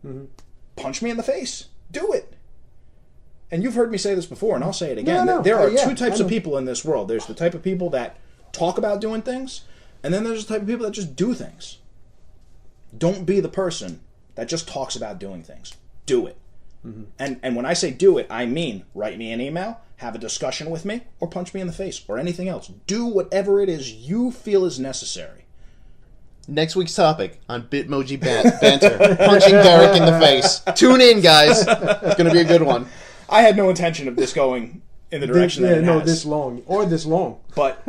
punch me in the face. Do it. And you've heard me say this before, and I'll say it again. There are two types of people in this world. There's the type of people that talk about doing things, and then there's the type of people that just do things. Don't be the person that just talks about doing things. Do it. And when I say do it, I mean write me an email, have a discussion with me, or punch me in the face, or anything else. Do whatever it is you feel is necessary. Next week's topic on Bitmoji banter. Punching Derek in the face. Tune in, guys. It's going to be a good one. I had no intention of this going in the direction that it has. this long. But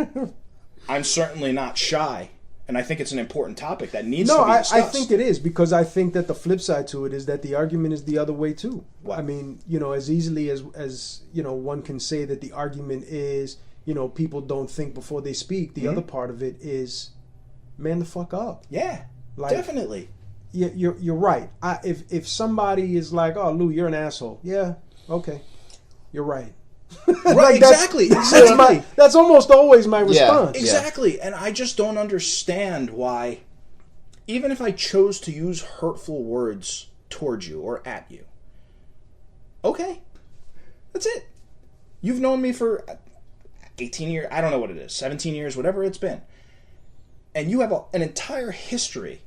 I'm certainly not shy. And I think it's an important topic that needs to be discussed. I think it is, because I think that the flip side to it is that the argument is the other way too. What? I mean, as easily as one can say that the argument is, people don't think before they speak. The other part of it is, man the fuck up. Yeah, definitely. You're right. If somebody is like, oh, Lou, you're an asshole. Yeah, okay. You're right. Right, exactly. That's almost always my response. Yeah, exactly. And I just don't understand why, even if I chose to use hurtful words towards you or at you, okay, that's it. You've known me for 18 years, I don't know what it is, 17 years, whatever it's been. And you have an entire history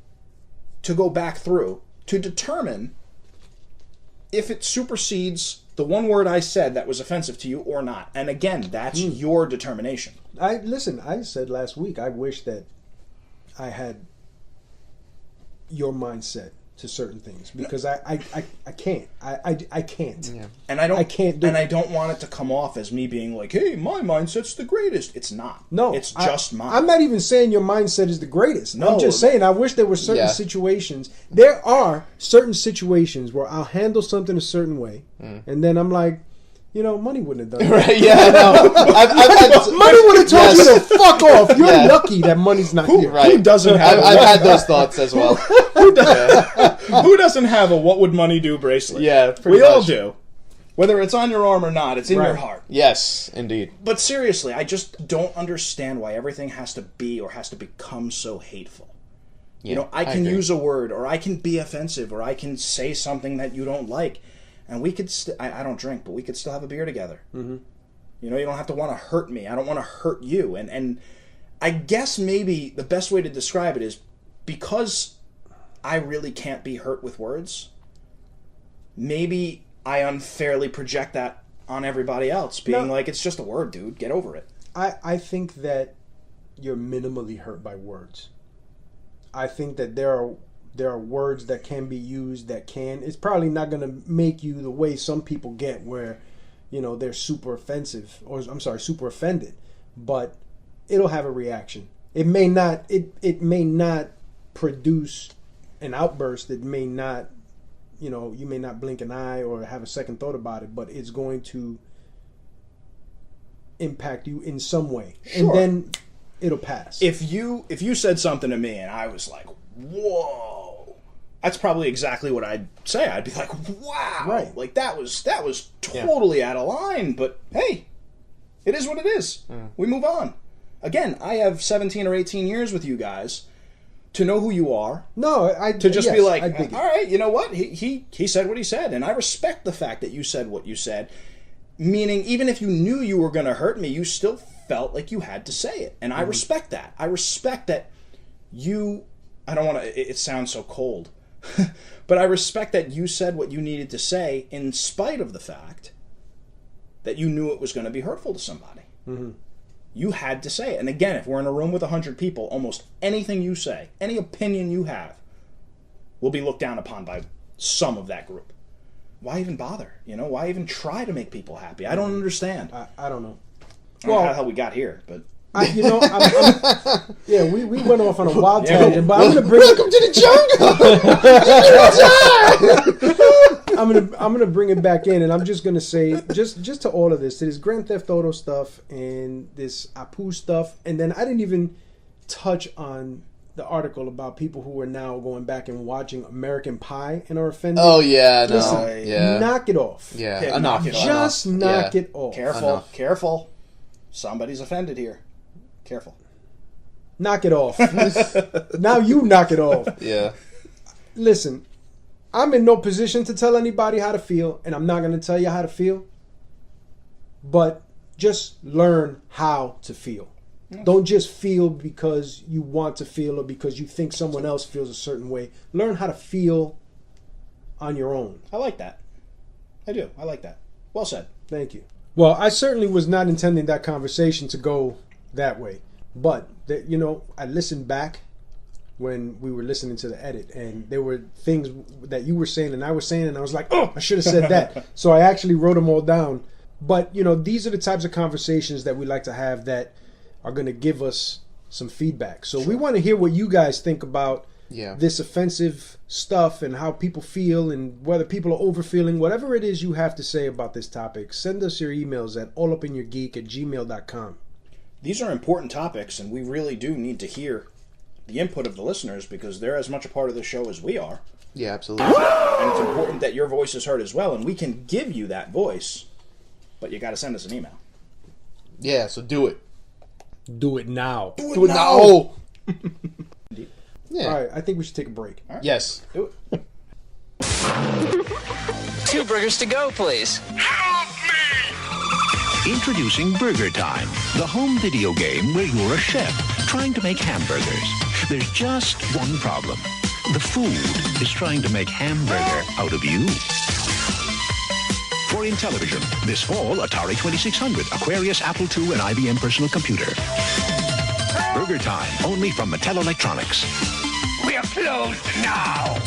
to go back through to determine if it supersedes the one word I said that was offensive to you or not. And again, that's your determination. I said last week, I wish that I had your mindset to certain things, because I can't. I can't. Yeah. And I don't want it to come off as me being like, hey, my mindset's the greatest. It's not. No. It's just mine. I'm not even saying your mindset is the greatest. No. I'm just saying I wish there were certain situations. There are certain situations where I'll handle something a certain way, and then I'm like, money wouldn't have done that. Right, yeah, I know. Money would have told you to fuck off. You're lucky that money's not here. Right. Who doesn't have I've had those thoughts as well. Who doesn't have a what would money do bracelet? Yeah, we all do. Whether it's on your arm or not, it's in your heart. Yes, indeed. But seriously, I just don't understand why everything has to be or has to become so hateful. Yeah, I can use a word, or I can be offensive, or I can say something that you don't like. And we could I don't drink, but we could still have a beer together. Mm-hmm. You don't have to want to hurt me. I don't want to hurt you. And I guess maybe the best way to describe it is because I really can't be hurt with words, maybe I unfairly project that on everybody else, being like, it's just a word, dude. Get over it. I think that you're minimally hurt by words. I think that there are words that can be used that can. It's probably not going to make you the way some people get where, they're super offensive, or I'm sorry, super offended, but it'll have a reaction. It may not. It may not produce an outburst. It may not. You may not blink an eye or have a second thought about it, but it's going to impact you in some way, and then it'll pass. If you said something to me and I was like, whoa, that's probably exactly what I'd say. I'd be like, wow, right. Like that was totally out of line, but hey, it is what it is. We move on. Again, I have 17 or 18 years with you guys to know who you are. No, be like, all right, you know what? He said what he said, and I respect the fact that you said what you said. Meaning, even if you knew you were going to hurt me, you still felt like you had to say it. And I respect that. I respect that you... I don't want to... It sounds so cold. But I respect that you said what you needed to say in spite of the fact that you knew it was going to be hurtful to somebody. Mm-hmm. You had to say it. And again, if we're in a room with 100 people, almost anything you say, any opinion you have, will be looked down upon by some of that group. Why even bother? Why even try to make people happy? I don't understand. I don't know. I don't know how we got here, but... yeah, we went off on a wild tangent, but I'm going to bring... Welcome to the jungle! I'm gonna bring it back in, and I'm just gonna say, just to all of this, to this Grand Theft Auto stuff and this Apu stuff, and then I didn't even touch on the article about people who are now going back and watching American Pie and are offended. Oh yeah, no, listen, knock it off. Yeah, knock it off. Knock it off. Careful. Somebody's offended here. Careful. Knock it off. Now you knock it off. Yeah. Listen, I'm in no position to tell anybody how to feel, and I'm not going to tell you how to feel. But just learn how to feel. Don't just feel because you want to feel or because you think someone else feels a certain way. Learn how to feel on your own. I like that. I do. I like that. Well said. Thank you. Well, I certainly was not intending that conversation to go that way. But, I listened back when we were listening to the edit, and there were things that you were saying and I was saying, and I was like, oh, I should have said that. So I actually wrote them all down. But, these are the types of conversations that we like to have that are going to give us some feedback. So we want to hear what you guys think about this offensive stuff and how people feel and whether people are overfeeling. Whatever it is you have to say about this topic, send us your emails at allupinyourgeek@gmail.com. These are important topics, and we really do need to hear the input of the listeners because they're as much a part of the show as we are. Yeah, absolutely. And it's important that your voice is heard as well, and we can give you that voice, but you got to send us an email. Yeah, so do it. Do it now. Do it now. Yeah. All right, I think we should take a break. Right. Yes. Do it. 2 burgers to go, please. Help me! Introducing Burger Time, the home video game where you're a chef trying to make hamburgers. There's just one problem. The food is trying to make hamburger out of you. For Intellivision, this fall, Atari 2600, Aquarius, Apple II, and IBM personal computer. Burger Time, only from Mattel Electronics. We're closed now!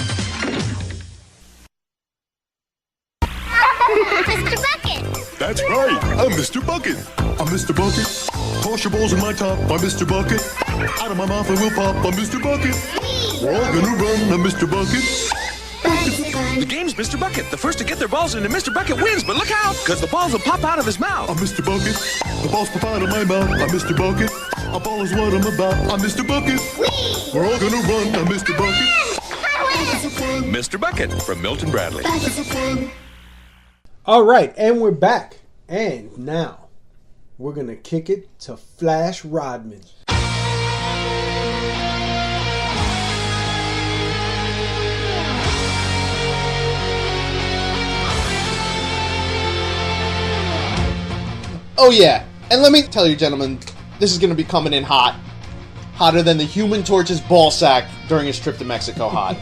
Mr. Bucket! That's right, I'm Mr. Bucket. I'm Mr. Bucket. Toss your balls in my top, I'm Mr. Bucket. Out of my mouth I will pop, I'm Mr. Bucket. We're all gonna run, I'm Mr. Bucket. The game's Mr. Bucket. The first to get their balls into Mr. Bucket wins, but look out, because the balls will pop out of his mouth. I'm Mr. Bucket. The balls pop out of my mouth, I'm Mr. Bucket. A ball is what I'm about, I'm Mr. Bucket. We're all gonna run, I'm Mr. Bucket. Mr. Bucket from Milton Bradley. All right, and we're back. And now, we're going to kick it to Flash Rodman. Oh yeah, and let me tell you gentlemen, this is going to be coming in hot. hotter than the Human Torch's ball sack during his trip to Mexico hot.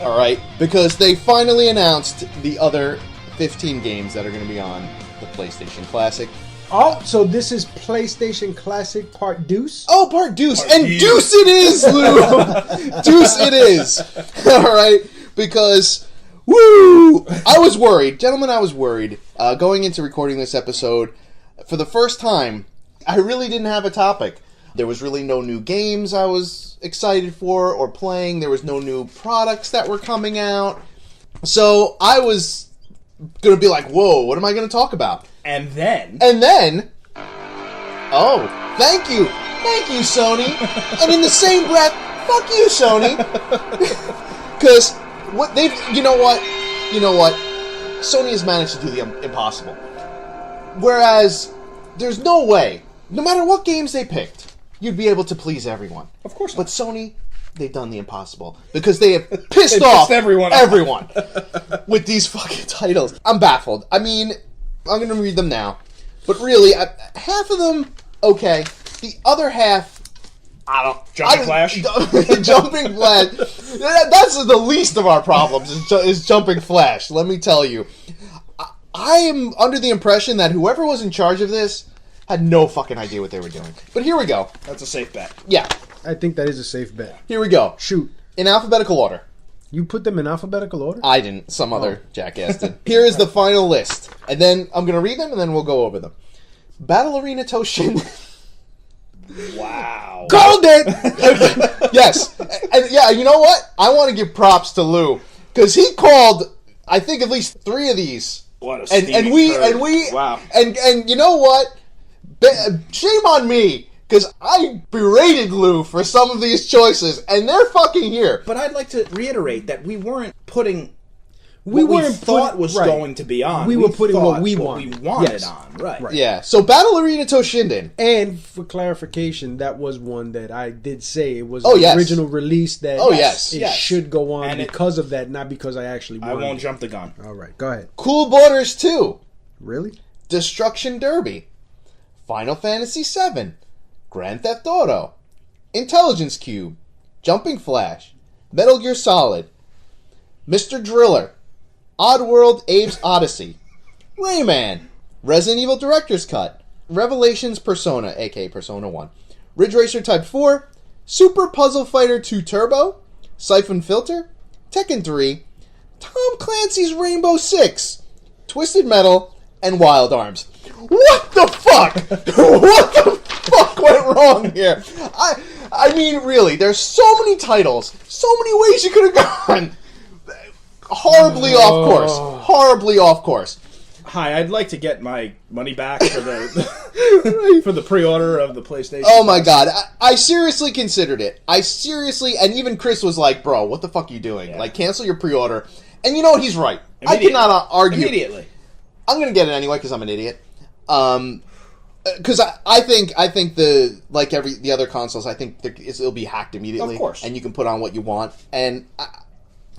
All right? Because they finally announced the other 15 games that are going to be on the PlayStation Classic. Oh, so this is PlayStation Classic Part Deuce? Oh, Part Deuce. And Deuce it is, Lou! Deuce it is. All right? Because, woo! I was worried. Gentlemen, I was worried. Going into recording this episode, for the first time, I really didn't have a topic. There was really no new games I was excited for or playing. There was no new products that were coming out. So I was going to be like, whoa, what am I going to talk about? And then... Oh, thank you, Sony. And in the same breath, fuck you, Sony. Because what they've, you know what? Sony has managed to do the impossible. Whereas there's no way, no matter what games they picked, you'd be able to please everyone. Of course not. But Sony, they've done the impossible because they have pissed off everyone with these fucking titles. I'm baffled. I mean, I'm going to read them now. But really, half of them, okay. The other half, I don't... Jumping Flash? Jumping Flash. That's the least of our problems, is Jumping Flash, let me tell you. I am under the impression that whoever was in charge of this had no fucking idea what they were doing. But here we go. That's a safe bet. Yeah. I think that is a safe bet. Here we go. Shoot. In alphabetical order. You put them in alphabetical order? I didn't. Some other jackass did. Here is the final list. And then I'm going to read them, and then we'll go over them. Battle Arena Toshin. Wow. Called it! Yes. And yeah, you know what? I want to give props to Lou. Because he called, I think, at least 3 of these. What a and we wow. And you know what? Shame on me. Because I berated Lou for some of these choices, and they're fucking here. But I'd like to reiterate that we weren't putting what we thought was going to be on. We were putting what we wanted yes. on. Right. Yeah. So Battle Arena Toshinden. And for clarification, that was one that I did say it was the original release that it should go on and because of that, not because I actually wanted I won't jump the gun. All right, go ahead. Cool Borders 2. Really? Destruction Derby. Final Fantasy VII. Grand Theft Auto, Intelligence Cube, Jumping Flash, Metal Gear Solid, Mr. Driller, Oddworld Abe's Odyssey, Rayman, Resident Evil Director's Cut, Revelations Persona, aka Persona 1, Ridge Racer Type 4, Super Puzzle Fighter 2 Turbo, Siphon Filter, Tekken 3, Tom Clancy's Rainbow Six, Twisted Metal, and Wild Arms. What the fuck? What the fuck went wrong here? I mean, really, there's so many titles, so many ways you could have gone. Horribly off course. Horribly off course. Hi, I'd like to get my money back for the for the pre-order of the PlayStation. Oh my god, I seriously considered it. And even Chris was like, "Bro, what the fuck are you doing? Yeah. Like, cancel your pre-order." And you know what? He's right. I cannot argue. Immediately. I'm gonna get it anyway because I'm an idiot. Because I think the other consoles, I think it'll be hacked immediately. Of course. And you can put on what you want. And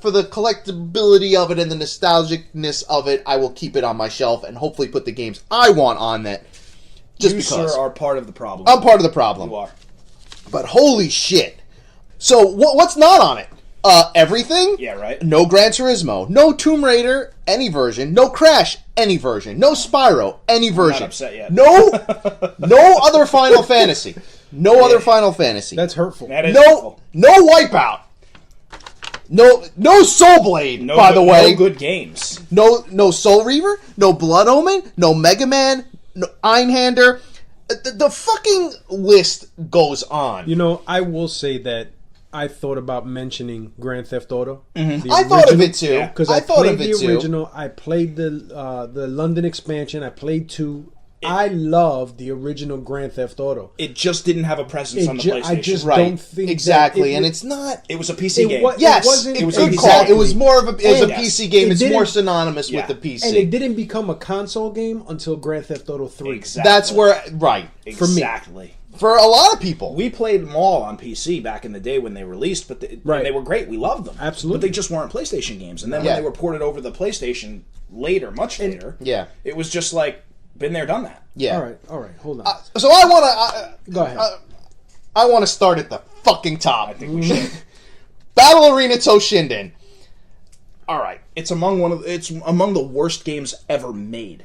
for the collectability of it and the nostalgicness of it, I will keep it on my shelf and hopefully put the games I want on that. Just you, because. Sir, are part of the problem. I'm part of the problem. You are. But holy shit. So what's not on it? Everything? Yeah, right. No Gran Turismo. No Tomb Raider, any version. No Crash, any version. No Spyro, any version. I'm not upset yet. No other Final Fantasy. No other Final Fantasy. That's hurtful. That is hurtful. No Wipeout. No Soul Blade, by the way. No good games. No Soul Reaver. No Blood Omen. No Mega Man. No Einhander. The fucking list goes on. You know, I will say that I thought about mentioning Grand Theft Auto. Mm-hmm. I thought of it too. Because I played the original. I played the London expansion. I played 2. I love the original Grand Theft Auto. It just didn't have a presence on the PlayStation. I just don't think exactly, and it's not. It was a PC game. Yes, it was a good call. It was more of a PC game. It's more synonymous with the PC, and it didn't become a console game until Grand Theft Auto 3. Exactly. That's where for me. For a lot of people. We played them all on PC back in the day when they released, but they were great. We loved them. Absolutely. But they just weren't PlayStation games. And then when they were ported over to the PlayStation later, much later, it was just like, been there, done that. Yeah. All right, hold on. So I want to... Go ahead. I want to start at the fucking top. I think we should. Battle Arena Toshinden. All right. It's among the worst games ever made.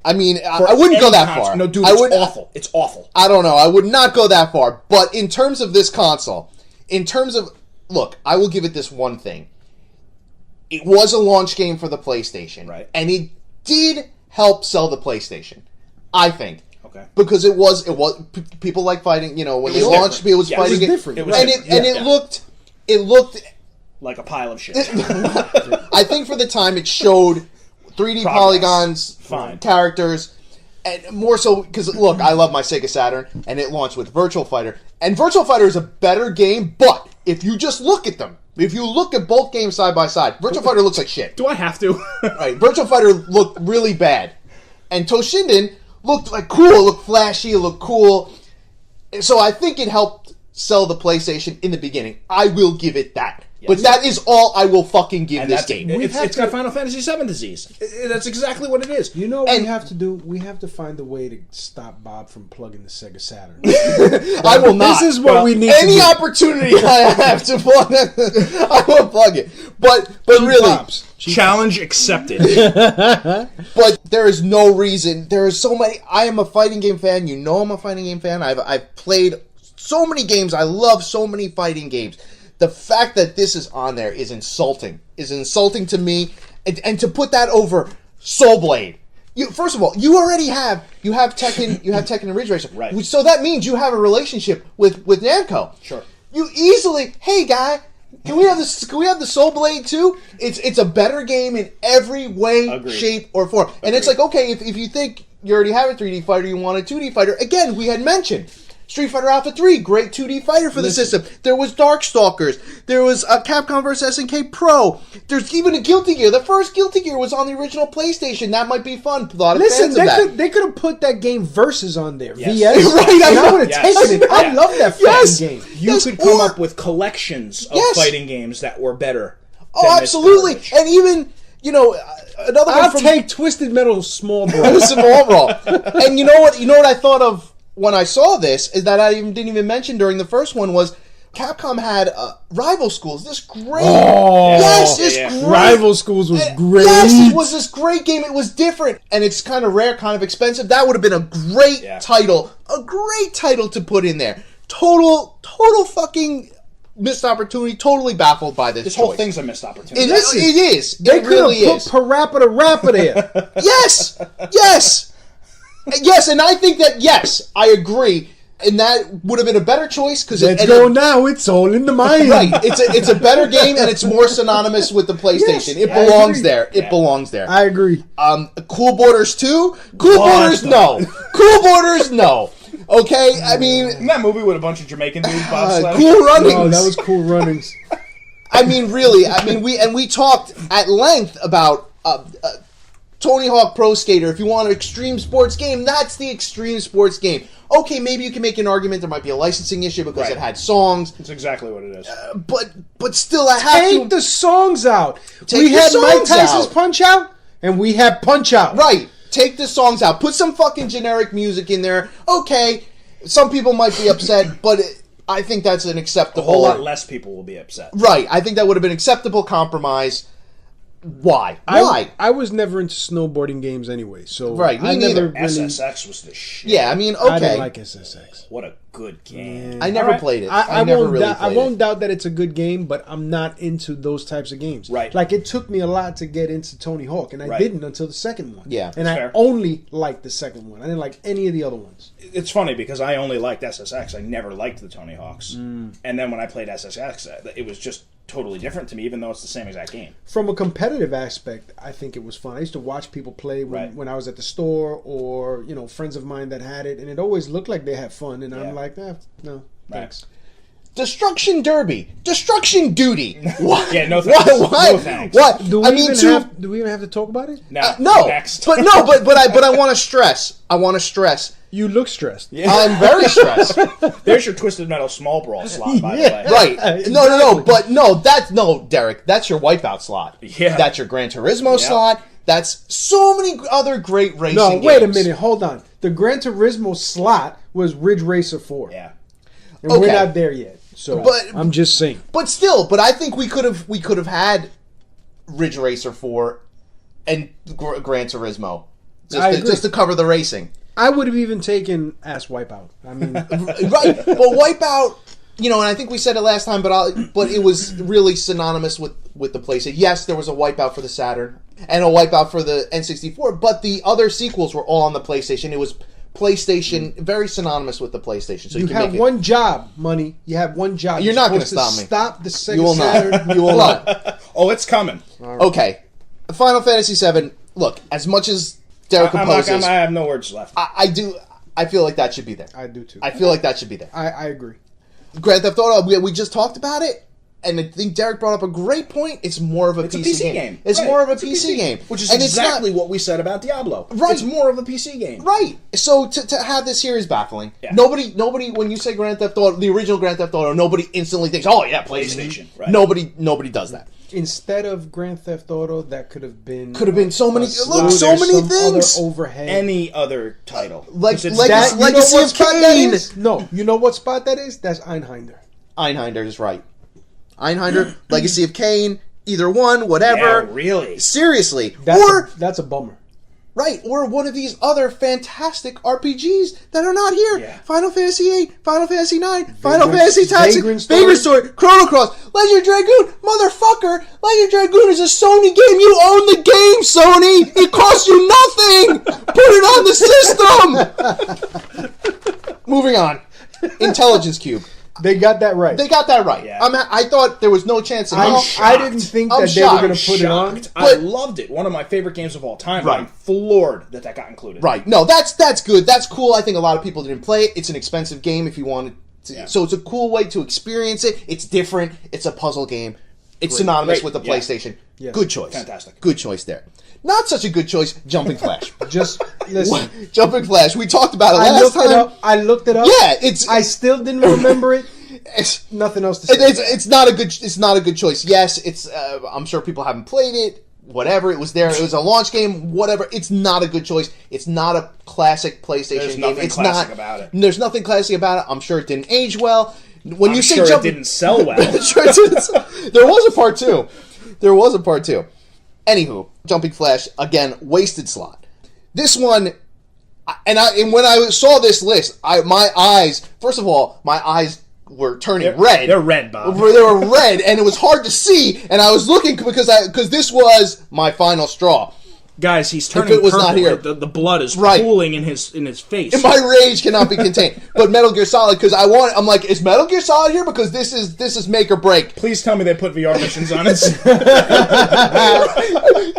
I mean, I wouldn't go that far. No, dude, it's awful. It's awful. I don't know. I would not go that far. But in terms of this console, look, I will give it this one thing. It was a launch game for the PlayStation. Right. And it did help sell the PlayStation, I think. Okay. Because it was people like fighting, when they launched, it was fighting. It was different. It looked like a pile of shit. I think for the time it showed 3D polygons, fine characters, and more so because look, I love my Sega Saturn, and it launched with Virtual Fighter, and Virtual Fighter is a better game. But if you just look at them, if you look at both games side by side, Virtual Fighter looks like shit. Do I have to? Right, Virtual Fighter looked really bad, and Toshinden looked like cool. It looked flashy. It looked cool. So I think it helped sell the PlayStation in the beginning. I will give it that. But that is all I will fucking give this game. It's got Final Fantasy VII disease. That's exactly what it is. You know what we have to do? We have to find a way to stop Bob from plugging the Sega Saturn. I will not. This is what we need to do. Any opportunity I have to plug it, I will plug it. But really... Challenge accepted. But there is no reason. There are so many... I am a fighting game fan. You know I'm a fighting game fan. I've played so many games. I love so many fighting games. The fact that this is on there is insulting. Is insulting to me, and to put that over Soul Blade. First of all, you have Tekken and Ridge Racer, right? So that means you have a relationship with Namco. Sure. You easily, hey guy, can we have this? Can we have the Soul Blade too? It's a better game in every way, Agreed. shape, or form. And it's like, okay, if you think you already have a 3D fighter, you want a 2D fighter. Again, we had mentioned Street Fighter Alpha 3, great 2D fighter for the system. There was Darkstalkers. There was Capcom vs. SNK Pro. There's even a Guilty Gear. The first Guilty Gear was on the original PlayStation. That might be fun. A lot of fans of that. They could have put that game Versus on there. Yes. VS. Right, and I would have taken it. I love that fucking game. You could come up with collections of fighting games that were better. Oh, absolutely. And even, another one I'll take Twisted Metal Small Brawl. Small Brawl. And you know what I thought of when I saw this is that I didn't even mention during the first one was Capcom had Rival Schools. This great, great Rival Schools was great. Yes, it was this great game. It was different, and it's kind of rare, kind of expensive. That would have been a great title to put in there. Total fucking missed opportunity. Totally baffled by this. This whole thing's a missed opportunity. It is. They It really could have is. put Parappa the Rapper there. Yes. Yes, and I think that, yes, I agree, and that would have been a better choice. Let's go now, it's all in the mind. Right, it's a better game, and it's more synonymous with the PlayStation. It belongs there. It belongs there. I agree. Cool Borders 2? Cool Borders, no. Cool Borders, no. Okay, I mean... In that movie with a bunch of Jamaican dudes, Cool Runnings. Oh, that was Cool Runnings. I mean, really, we talked at length about... Tony Hawk Pro Skater, if you want an extreme sports game, that's the extreme sports game. Okay, maybe you can make an argument there might be a licensing issue because it had songs. That's exactly what it is. But still, I have Take the songs out. Take we the had Mike songs Tyson's out. Punch-Out, and we had Punch-Out. Right. Take the songs out. Put some fucking generic music in there. Okay, some people might be upset, but I think that's an acceptable... A whole lot less people will be upset. Right. I think that would have been an acceptable compromise. Why? I was never into snowboarding games anyway, so Right, me I neither. never really... SSX was the shit. Yeah, I mean, okay. I didn't like SSX. What a good game. I never played it. I never won't really I played won't it. doubt that it's a good game, but I'm not into those types of games. Right. Like, it took me a lot to get into Tony Hawk, and I didn't until the second one. Yeah, and I fair. only liked the second one. I didn't like any of the other ones. It's funny because I only liked SSX. I never liked the Tony Hawks. And then when I played SSX, it was just totally different to me, even though it's the same exact game. From a competitive aspect, I think it was fun. I used to watch people play when I was at the store, or friends of mine that had it, and it always looked like they had fun, and I'm like, no, thanks. Destruction Derby, Destruction Duty. What? Yeah, no thanks. Why? No thanks. What? Do we even have to talk about it? No. Next. But I want to stress. You look stressed. Yeah. I'm very stressed. There's your Twisted Metal Small Brawl slot, by the way. Right. No, Derek, that's your Wipeout slot. Yeah. That's your Gran Turismo slot. That's so many other great racing games. No, wait a minute. Hold on. The Gran Turismo slot was Ridge Racer 4. Yeah. And we're not there yet. So I'm just saying. But still, I think we could have had Ridge Racer 4 and Gran Turismo just to cover the racing. I would have even taken Ass Wipeout. I mean, right, but Wipeout, and I think we said it last time, but it was really synonymous with the PlayStation. Yes, there was a Wipeout for the Saturn and a Wipeout for the N64, but the other sequels were all on the PlayStation. It was PlayStation, very synonymous with the PlayStation. So you have one job, Money. You have one job. You're not going to stop me. Stop the Sega You will Saturn. not. You will not. Oh, it's coming. Right. Okay, Final Fantasy VII. Look, as much as Derek composes, I have no words left. I do. I feel like that should be there. I do too. I feel like that should be there. I agree. Grand Theft Auto. We just talked about it, and I think Derek brought up a great point. It's more of a PC game. It's more of a PC game, which is exactly what we said about Diablo. Right. It's more of a PC game. Right. So to have this here is baffling. Yeah. Nobody. When you say Grand Theft Auto, the original Grand Theft Auto, nobody instantly thinks, "Oh yeah, PlayStation." Right. Nobody does that. Instead of Grand Theft Auto, that could have been so many. Look, so many things. Other overhead. Any other title, Legacy of Kain. No, you know what spot that is? That's Einhinder. Einhinder is right. Einhinder, Legacy of Kain, either one, whatever. Yeah, really? Seriously. That's a bummer. Right, or one of these other fantastic RPGs that are not here. Yeah. Final Fantasy VIII, Final Fantasy IX, Final Fantasy Tactics, Vagrant Story, Chrono Cross, Legend Dragoon, motherfucker! Legend Dragoon is a Sony game. You own the game, Sony. It costs you nothing. Put it on the system. Moving on. Intelligence Cube. They got that right. Yeah. I thought there was no chance in hell. I didn't think that they were going to put it on. I loved it. One of my favorite games of all time. Right. I'm floored that got included. Right. No, that's good. That's cool. I think a lot of people didn't play it. It's an expensive game if you wanted to. Yeah. So it's a cool way to experience it. It's different. It's a puzzle game. It's synonymous with the PlayStation. Yeah. Good choice. Fantastic. Good choice there. Not such a good choice, Jumping Flash. Just listen. Jumping Flash. We talked about it last time. I looked it up. Yeah, I still didn't remember it. It's nothing else to say. It's not a good choice. Yes, it's. I'm sure people haven't played it. Whatever, it was there. It was a launch game. Whatever. It's not a good choice. It's not a classic PlayStation There's game. Nothing it's classic not. About it. There's nothing classic about it. I'm sure it didn't age well. When I'm you say sure jump, it didn't sell well. There was a part two. Anywho, Jumping Flash again, wasted slot. This one, and when I saw this list, my eyes were turning red. They're red, Bob. They were red, and it was hard to see. And I was looking because this was my final straw. Guys, he's turning if it was purple. Not here. The blood is pooling in his face. And my rage cannot be contained. But Metal Gear Solid, because I'm like, is Metal Gear Solid here? Because this is make or break. Please tell me they put VR missions on it.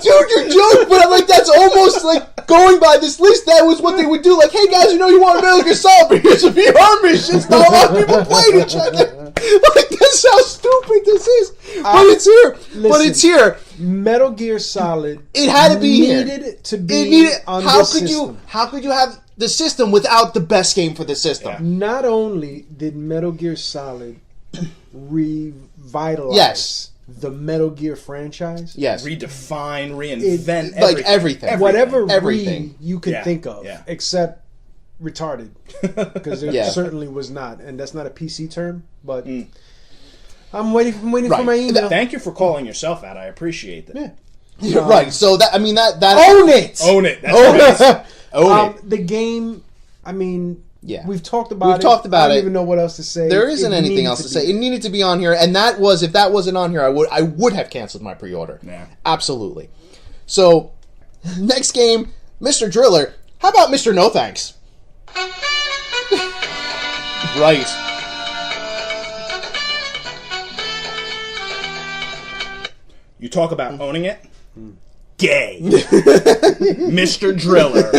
Dude, you're joking, but I'm like, that's almost like going by this list. That was what they would do. Like, hey guys, you want Metal Gear Solid, but here's a VR mission. Not a lot of people played each other. Like, that's how stupid this is. But it's here. But it's here. Metal Gear Solid. It had to be here. Needed to be on the system. How could you have the system without the best game for the system? Yeah. Not only did Metal Gear Solid revitalize the Metal Gear franchise, redefine, reinvent everything. Whatever you could think of, except retarded, because it certainly was not, and that's not a PC term, but. I'm waiting for my email. Thank you for calling yourself out. I appreciate that. Yeah. Right. So that own it. Own it. That's right. Own it. The game. I mean, we've talked about it. Talked about I don't even know what else to say. There isn't anything else to say. It needed to be on here, and if that wasn't on here, I would have canceled my pre-order. Yeah. Absolutely. So, next game, Mr. Driller. How about Mr. No Thanks? Right. You talk about owning it? Gay. Mr. Driller.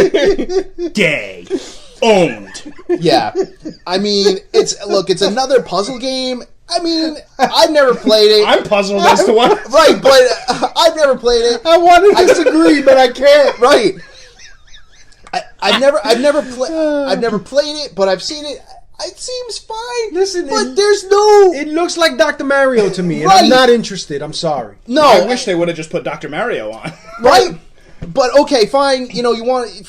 Gay. Owned. Yeah. I mean, it's another puzzle game. I mean, I've never played it. I'm puzzled as to why. Right, but I've never played it. I want to disagree, but I can't. Right. I've never played it, but I've seen it. It seems fine. Listen, but there's no. It looks like Dr. Mario to me, and Right. I'm not interested. I'm sorry. No, I wish they would have just put Dr. Mario on. Right. But okay, fine. You know, if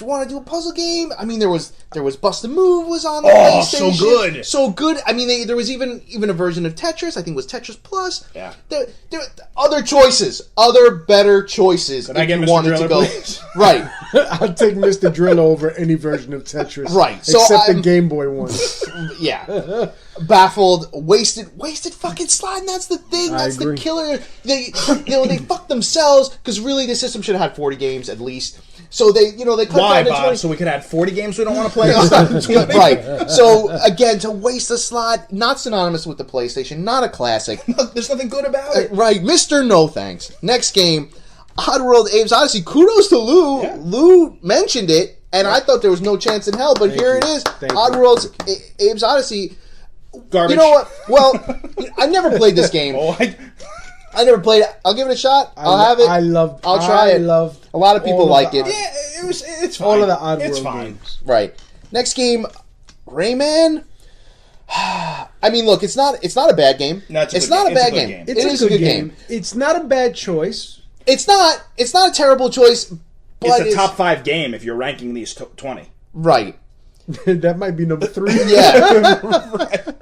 you want to do a puzzle game, I mean, there was Bust a Move was on the Oh, PlayStation. so good. So good. I mean, there was even a version of Tetris. I think it was Tetris Plus. Yeah. There other choices, other better choices. Could I get you Mr. wanted Driller, to go please? right. I'll take Mr. Driller over any version of Tetris. Right. So Except the Game Boy one. Yeah. Baffled, wasted fucking slot, and that's the thing. I That's the agree. killer. They fucked themselves because really the system should have had 40 games at least. So they cut Why, down to Bob? 20. So we could add 40 games we don't want to play instead of 20? Right. So again, to waste a slot, not synonymous with the PlayStation, not a classic. There's nothing good about it. Right, Mr. No Thanks. Next game, Oddworld Abe's Odyssey. Kudos to Lou. Yeah. Lou mentioned it, and I thought there was no chance in hell, but Thank here you. it is. Thank you. Oddworld's Abe's Odyssey. Garbage. You know what? Well, I never played this game. Oh, I never played it. I'll give it a shot. I'll have it. I'll try it. loved A lot of people all of like the it. yeah, it's fine. All of the Oddworld It's fine. games. Right. Next game, Rayman. I mean, look, it's not a bad game. No, it's not a bad game. It's It is a good game. It's not a bad choice. It's not a terrible choice, but It's a top 5 game if you're ranking these 20. Right. That might be number 3. Yeah.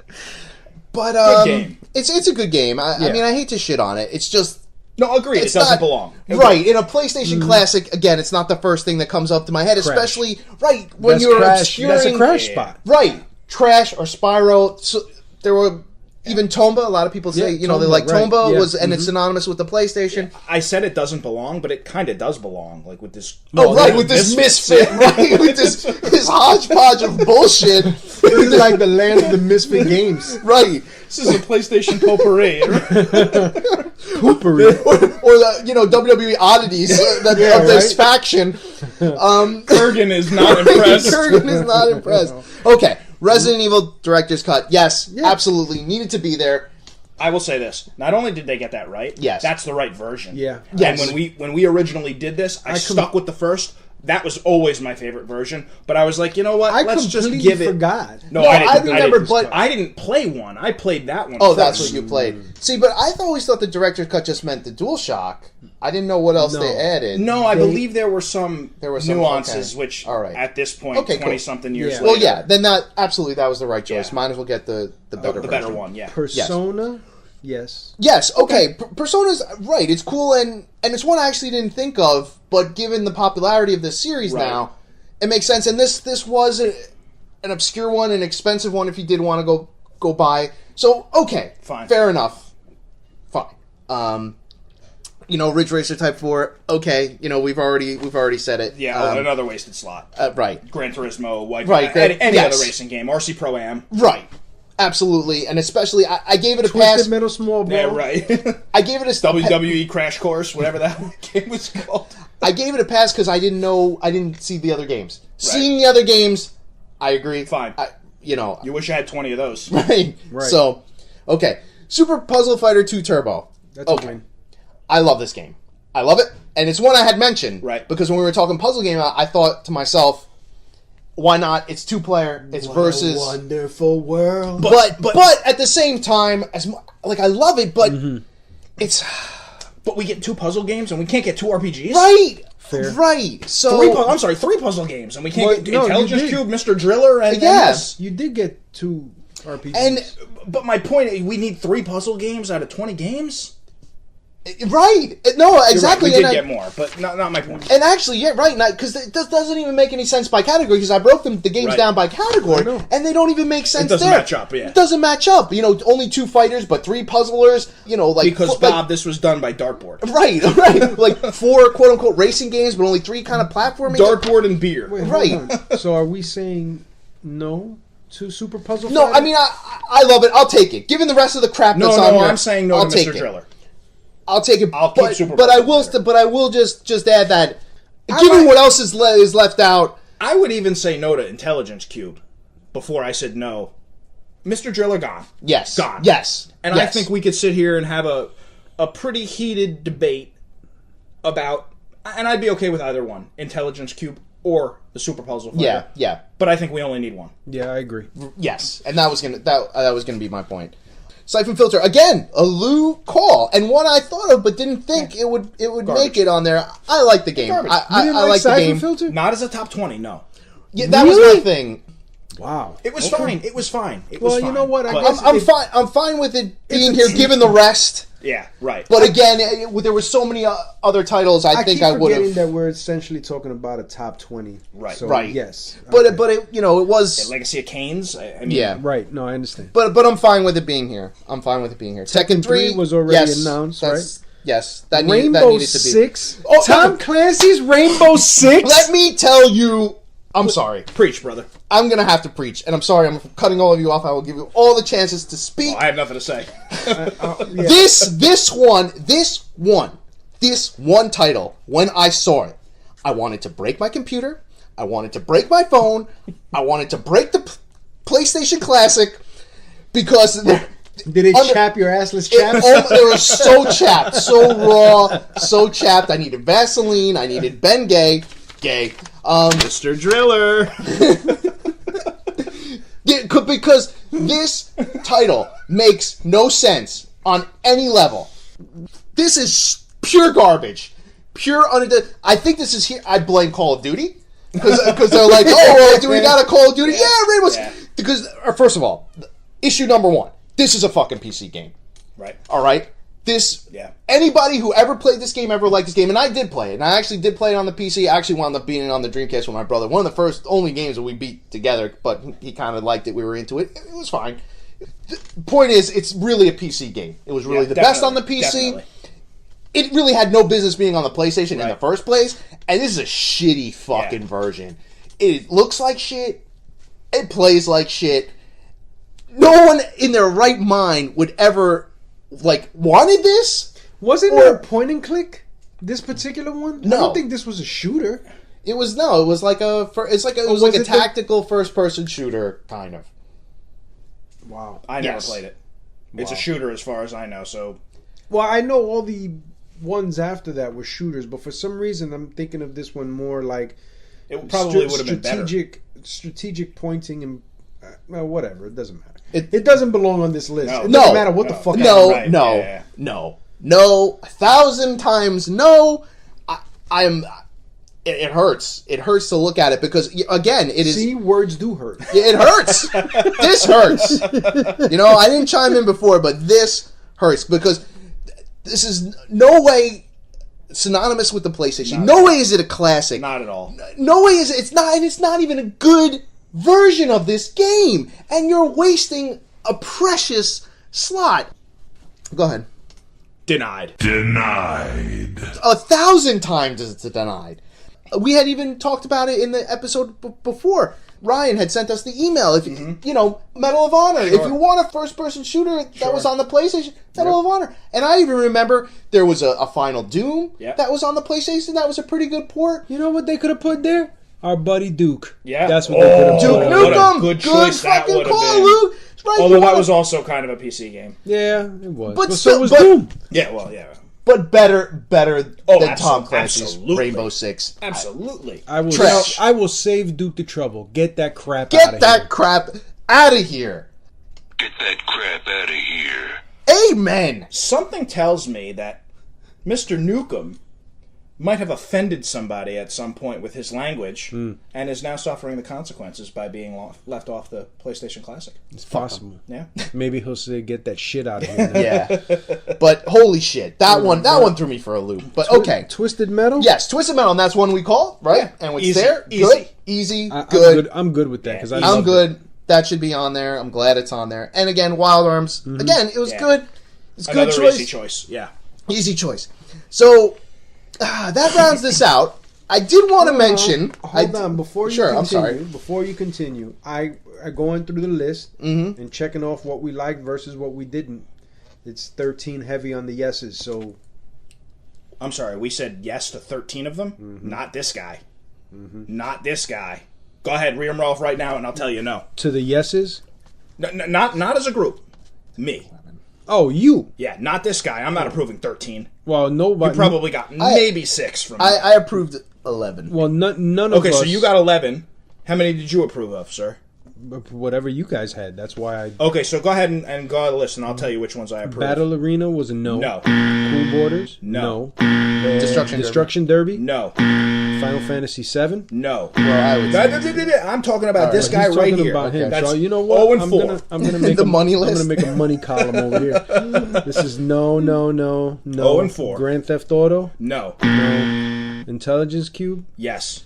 But Good game. it's a good game. I Yeah. mean, I hate to shit on it. It's just No, agree. It it's doesn't not- belong. Right, in a PlayStation Classic, again, it's not the first thing that comes up to my head, Crash. especially when That's you're Crash. obscuring... That's a Crash spot. Right. Trash or Spyro. So there were even Tomba. A lot of people say, Yeah, they Tomba, like right. Tomba Yeah. was, and it's synonymous with the PlayStation. I said it doesn't belong, but it kind of does belong. Like with this. Oh, right, with this misfit, right, with this hodgepodge of bullshit. It's like the land of the misfit games. Right. This is a PlayStation potpourri. Poopery. Or the WWE oddities of this faction. Kurgan is not impressed. Kurgan is not impressed. Okay, Resident Evil Director's Cut. Yes, absolutely. Needed to be there. I will say this: not only did they get that right, Yes. that's the right version. Yeah. Yes. And when we originally did this, I stuck with the first. That was always my favorite version. But I was like, you know what? I Let's just completely give it. forgot. No, No, I didn't. I remember, but- I didn't play one. I played that one. Oh, that's first. what you played. See, but I always thought the Director's Cut just meant the DualShock. I didn't know what else No. they added. No, I believe there were some some, nuances, okay. which All right. at this point, Okay, cool. 20-something years Yeah. later. Well, yeah, then that was the right choice. Yeah. Might as well get the better the better version. one, yeah. Persona? Yes. Yes, okay. Persona's right. It's cool, and it's one I actually didn't think of, but given the popularity of this series Right. now, it makes sense. And this was an obscure one, an expensive one if you did want to go buy. So okay, Fine. fair enough. Fine. Ridge Racer Type 4. Okay, we've already said it. Yeah, another wasted slot. Right. Gran Turismo, White, Right, any yes. other racing game, RC Pro Am. Right. Absolutely, and especially I gave it a Twisted pass. Metal Small Ball. Yeah, right. I gave it a WWE Crash Course, whatever that game was called. I gave it a pass because I didn't see the other games. Seeing the other games, I agree. Fine. You wish I had 20 of those. right. So, okay, Super Puzzle Fighter 2 Turbo. That's a win. I love this game. I love it, and it's one I had mentioned. Right. Because when we were talking puzzle game, I thought to myself, why not? It's 2-player. It's versus. A wonderful world. But at the same time, I love it, but it's But we get 2 puzzle games and we can't get 2 RPGs? right. Fair. Right. So I'm sorry, 3 puzzle games and we can't Well, get no, you Intelligence did. Cube, Mr. Driller, and Yes. You did get 2 RPGs. and But my point, we need 3 puzzle games out of 20 games? right. No, exactly. You're right, we and did get more, but not my point. And actually, yeah, right, because it doesn't even make any sense by category, because I broke the games Right. down by category, know. and they don't even make sense doesn't there. match up, yeah. It doesn't match up. Only 2 fighters, but 3 puzzlers, Because, like, Bob, this was done by Dartboard. Right. Like 4 quote-unquote racing games, but only 3 kind of platforming. Dartboard and beer. Wait, hold right. on. So are we saying no to Super Puzzle No, Fighter? I mean, I love it. I'll take it. Given the rest of the crap No, that's on here, I'm saying no I'll to take Mr. it. Driller. I'll take it. I'll keep Super but I Puzzle will. Fighter. But I will just add that, given what else is left out. I would even say no to Intelligence Cube before I said no. Mr. Driller gone. Yes. Gone. Yes. And yes. I think we could sit here and have a pretty heated debate about, and I'd be okay with either one, Intelligence Cube or the Super Puzzle Fighter. Yeah. But I think we only need one. Yeah, I agree. Yes. And that was gonna be my point. Siphon Filter, again, a Lou call, and one I thought of but didn't think it would make it on there. I like the game. I like the game. Filter? Not as a top 20, no. Yeah, that was my thing. Wow. It was fine. It was fine. It was Well, fine. you know what? I But- guess I'm fine. I'm fine with it being here, given the rest. Yeah, right. But again, there were so many other titles. I think keep I would forgetting have. that we're essentially talking about a top 20. Right. So, Right. Yes. But Okay. it it was. Legacy of Canes. I mean, Yeah. Right. No, I understand. But I'm fine with it being here. Tekken 3 was already yes, announced, that's- right? Yes. Rainbow that needed to be. Six. Oh, Tom Clancy's Rainbow Six. Let me tell you. I'm sorry. Preach, brother. I'm going to have to preach. And I'm sorry. I'm cutting all of you off. I will give you all the chances to speak. Well, I have nothing to say. This one title, when I saw it, I wanted to break my computer. I wanted to break my phone. I wanted to break the PlayStation Classic because Did it chap your assless chaps? they were so chapped, so raw, so chapped. I needed Vaseline. I needed Ben Gay. Mr. Driller. Because this title makes no sense on any level. This is pure garbage. I think this is here. I blame Call of Duty. Because they're like, oh, well, do we got a Call of Duty? Yeah, Rainbow's. Yeah. Because, first of all, issue number 1. This is a fucking PC game. Right. All right? Anybody who ever played this game, ever liked this game, and I did play it, and I actually did play it on the PC. I actually wound up being on the Dreamcast with my brother. One of the only games that we beat together, but he kind of liked it. We were into it. It was fine. The point is, it's really a PC game. It was really the best on the PC. Definitely. It really had no business being on the PlayStation in the first place, and this is a shitty fucking version. It looks like shit. It plays like shit. No one in their right mind would ever, wanted this. Wasn't there a point and click? This particular one? No. I don't think this was a shooter. It was like a tactical first person shooter kind of. Wow. I never played it. It's a shooter as far as I know, so. Well, I know all the ones after that were shooters, but for some reason I'm thinking of this one more like it probably would have been better. Strategic pointing and whatever. It doesn't matter. It doesn't belong on this list. It doesn't matter what the fuck. No, right. no, 1,000 times no. It hurts. It hurts to look at it because, again, it is. See, words do hurt. It hurts. This hurts. I didn't chime in before, but this hurts because this is no way synonymous with the PlayStation. No way is it a classic. Not at all. No way is it. It's not. And it's not even a good version of this game. And you're wasting a precious slot. Go ahead. Denied. 1,000 times it's denied. We had even talked about it in the episode before. Ryan had sent us the email. If Medal of Honor. Sure. If you want a first-person shooter that was on the PlayStation, Medal of Honor. And I even remember there was a Final Doom that was on the PlayStation. That was a pretty good port. You know what they could have put there? Our buddy Duke. Yeah, that's what they could have Duke put. Nukem. Good choice that would have been. Luke. Right, although that was also kind of a PC game. Yeah, it was. But so was Doom. Yeah, well, yeah. But better than Tom Clancy's absolutely. Rainbow Six. Absolutely. I will save Duke the trouble. Get that crap out of here. Get that crap out of here. Get that crap out of here. Amen. Something tells me that Mr. Nukem might have offended somebody at some point with his language and is now suffering the consequences by being left off the PlayStation Classic. It's possible. Yeah. Maybe he'll say, get that shit out of here now. Yeah. But holy shit. That one threw me for a loop. But okay. Twisted Metal? Yes, Twisted Metal, and that's one we call, right? Yeah. And it's Easy. there. Easy. Good. Easy. Good. I'm good with that. Yeah, I'm good. That should be on there. I'm glad it's on there. And again, Wild Arms. Again, it was good. It's a good choice. Easy choice. Yeah. Easy choice. So, that rounds this out. I did want to mention. Hold on, before you continue. I'm sorry. Before you continue, I going through the list and checking off what we liked versus what we didn't. It's 13 heavy on the yeses. So, I'm sorry. We said yes to 13 of them. Not this guy. Not this guy. Go ahead, read them off right now, and I'll tell you no. To the yeses? No, not as a group. Me. Oh, you? Yeah, not this guy. I'm not approving 13. Well, nobody. You probably got maybe 6 from me. I approved 11. Well, none of us. Okay, so you got 11. How many did you approve of, sir? Whatever you guys had. That's why I... Okay, so go ahead and go on the list, and I'll tell you which ones I approve. Battle Arena was a no. No. Cool Borders? No. Destruction Derby? No. Final Fantasy 7? No. Well, I would say I'm talking about this guy He's right talking here. about him. That's So you know what? 0 and 4. I'm gonna make The a money list? I'm gonna make a money column over here. This is no. 0 and 4. Grand Theft Auto? No. No. Intelligence Cube? Yes.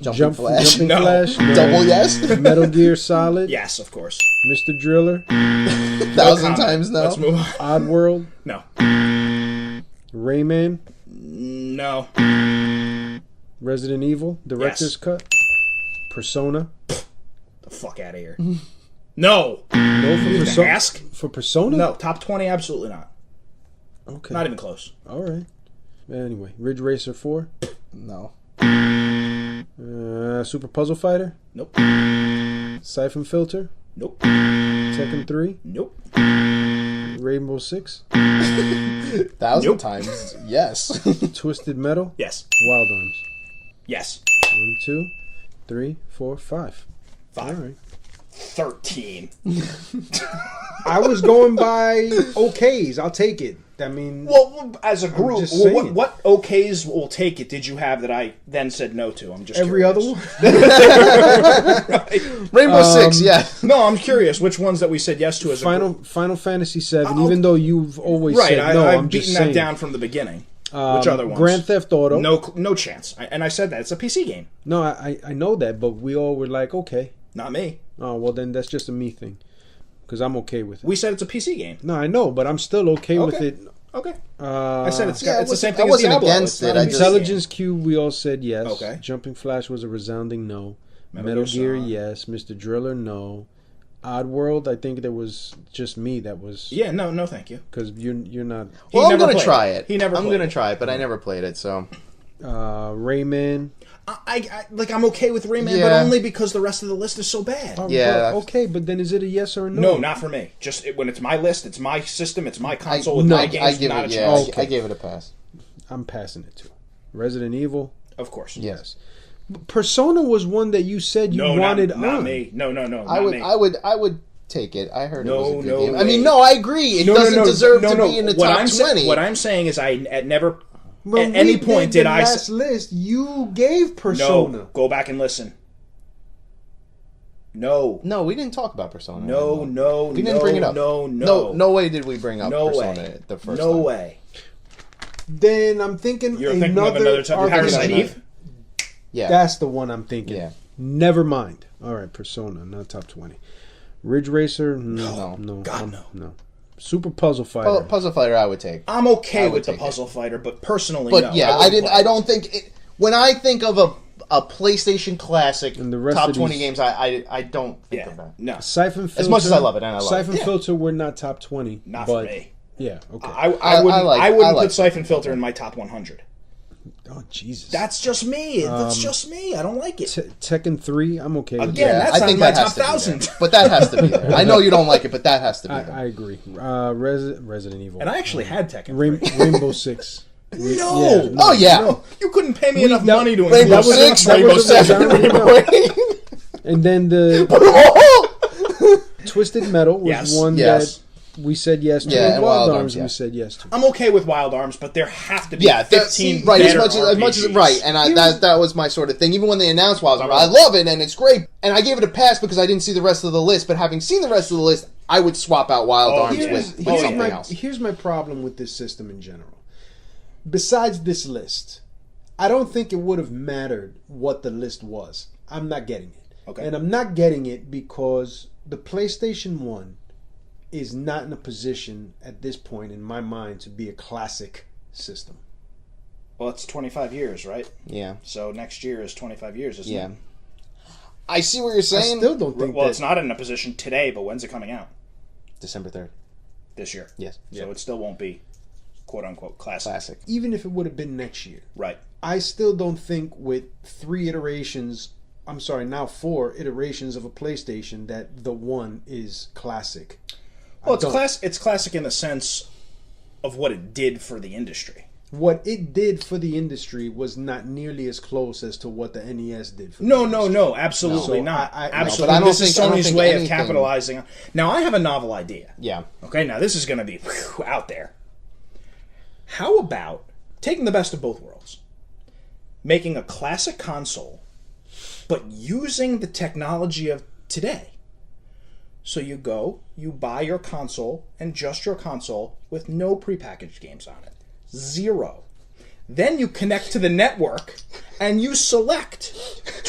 Jumping Flash. Jumping No. Flash? No. Double yes. Metal Gear Solid? Yes, of course. Mr. Driller? 1,000 times no. Let's move on. Oddworld? No. Rayman? No. Resident Evil? Director's Cut? Persona? The fuck out of here. No. No for Persona. Ask? For Persona? No. Top 20? Absolutely not. Okay. Not even close. All right. Anyway, Ridge Racer 4? No. Super Puzzle Fighter? Nope. Siphon Filter? Nope. Tekken 3? Nope. Rainbow Six? 1,000 times yes. Twisted Metal? Yes. Wild Arms? Yes. 1, 2, 3, 4, 5. 5. All right. 13. I was going by okays. I'll take it. I mean, Well, as a group, just saying. what okays will take it did you have that I then said no to? I'm just every curious. other one. Rainbow Six, yeah. No, I'm curious which ones that we said yes to as a group. Final Fantasy 7. Even though you've always Right, said no, I've I'm just beaten saying. that down from the beginning. Which other ones? Grand Theft Auto. No chance. And I said that it's a PC game. No, I know that, but we all were like, okay. Not me. Oh well, then that's just a me thing, because I'm okay with it. We said it's a PC game. No, I know, but I'm still okay with it. Okay. I said it's the same I thing as wasn't Diablo. against It's it, not a I PC just- Intelligence Cube, we all said yes. Okay. Jumping Flash was a resounding no. Metal Metal Gear Gear, Solid. yes. Mr. Driller, no. Oddworld, I think there was just me that was... Yeah, no, thank you. Because you're not... Well, I'm never going to played try it. it. He never I'm played going to it. try it, but I never played it, so... Rayman. I'm okay with Rayman, but Yeah. only because the rest of the list is so bad. Yeah. But, okay, but then is it a yes or a no? No, not for me. Just when it's my list, it's my system, it's my console, it's no, my games. I give not it, a yeah, chance. Okay. I gave it a pass. I'm passing it to. Resident Evil. Of course. Yes. Persona was one that you said you No, wanted not on. me. No, not me. I would take it. I heard it was a good game. way. I mean, no, I agree. It doesn't deserve to be in the top 20. What I'm saying is I never, When at we any point did did the I... last list, you gave Persona. No, go back and listen. No. No, we didn't talk about Persona. No, We didn't bring it up. No way did we bring up Persona the first time. No way. Then I'm thinking You're thinking of another time. Parasite Eve? Yeah. That's the one I'm thinking. Yeah. Never mind. All right, Persona, not top 20. Ridge Racer? No. God, no. Super Puzzle Fighter. Puzzle Fighter I would take. I'm okay I would with the take Puzzle Fighter, but personally, But no. yeah, I don't think it, when I think of a PlayStation Classic And the rest top of 20 these- games, I don't think of that. No. Siphon Filter. As much as I love it, and I love Siphon it. Yeah. Filter were not top 20. Not but, for me. Yeah, okay. I wouldn't like put it. Siphon Filter in my top 100. Oh, Jesus. That's just me. That's just me. I don't like it. Tekken 3, I'm okay with Again, that. that's I think not in my that top has to be 1,000. there. But that has to be there. I know you don't like it, but that has to be there. I agree. Resident Evil. And I actually had Tekken. Rainbow Six. No. Yeah, Oh yeah, No, you couldn't pay me enough that- money to Rainbow include Six, that Rainbow was a Seven, resounding Rainbow no. And then the Twisted Metal was Yes. one Yes. that we said yes to. Yeah, and and Wild Wild Arms Arms, yeah. we said yes to. I'm okay with Wild Arms, but there have to be Yeah, 15 right. As better much as RPGs. right, and that was my sort of thing. Even when they announced Wild Arms, I love it and it's great, and I gave it a pass because I didn't see the rest of the list. But having seen the rest of the list, I would swap out Wild Arms with something else. Here's my problem with this system in general. Besides this list, I don't think it would have mattered what the list was. I'm not getting it. Okay. And I'm not getting it because the PlayStation 1 is not in a position at this point in my mind to be a classic system. Well, it's 25 years, right? Yeah. So next year is 25 years, isn't it? I see what you're saying. I still don't think Well, that... it's not in a position today, but when's it coming out? December 3rd. This year. Yes. So it still won't be quote-unquote classic. Even if it would have been next year. Right. I still don't think with 4 iterations of a PlayStation that the one is classic. Well, it's classic in the sense of what it did for the industry. what it did for the industry was not nearly as close as to what the NES did for the No, industry. absolutely not. Absolutely. but I don't This is think- I don't Sony's think way of anything- capitalizing. Now, I have a novel idea. Yeah. Okay, now this is going to be out there. How about taking the best of both worlds? Making a classic console, but using the technology of today. So you go, you buy your console, and just your console with no prepackaged games on it. 0. Then you connect to the network, and you select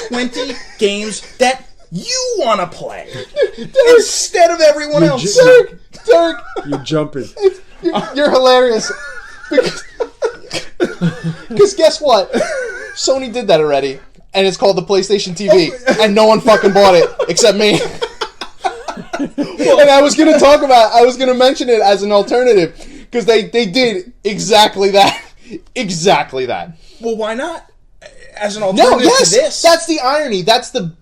20 games that you want to play instead of everyone else. Derek, You're jumping. you're hilarious. Because guess what? Sony did that already, and it's called the PlayStation TV, and no one fucking bought it except me. And I was gonna mention it as an alternative because they did exactly that. Exactly that. Well, why not? As an alternative to this. That's the irony. That's the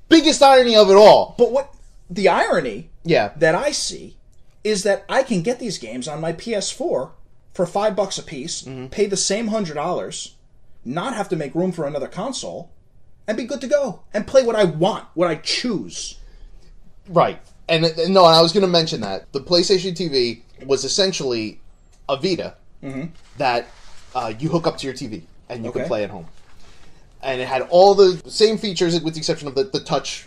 biggest irony of it all. But what the irony Yeah. that I see is that I can get these games on my PS4 for $5 a piece, pay the same $100, not have to make room for another console, and be good to go and play what I want, what I choose. Right. And no, I was going to mention that. The PlayStation TV was essentially a Vita that you hook up to your TV and you can play at home. And it had all the same features with the exception of the touch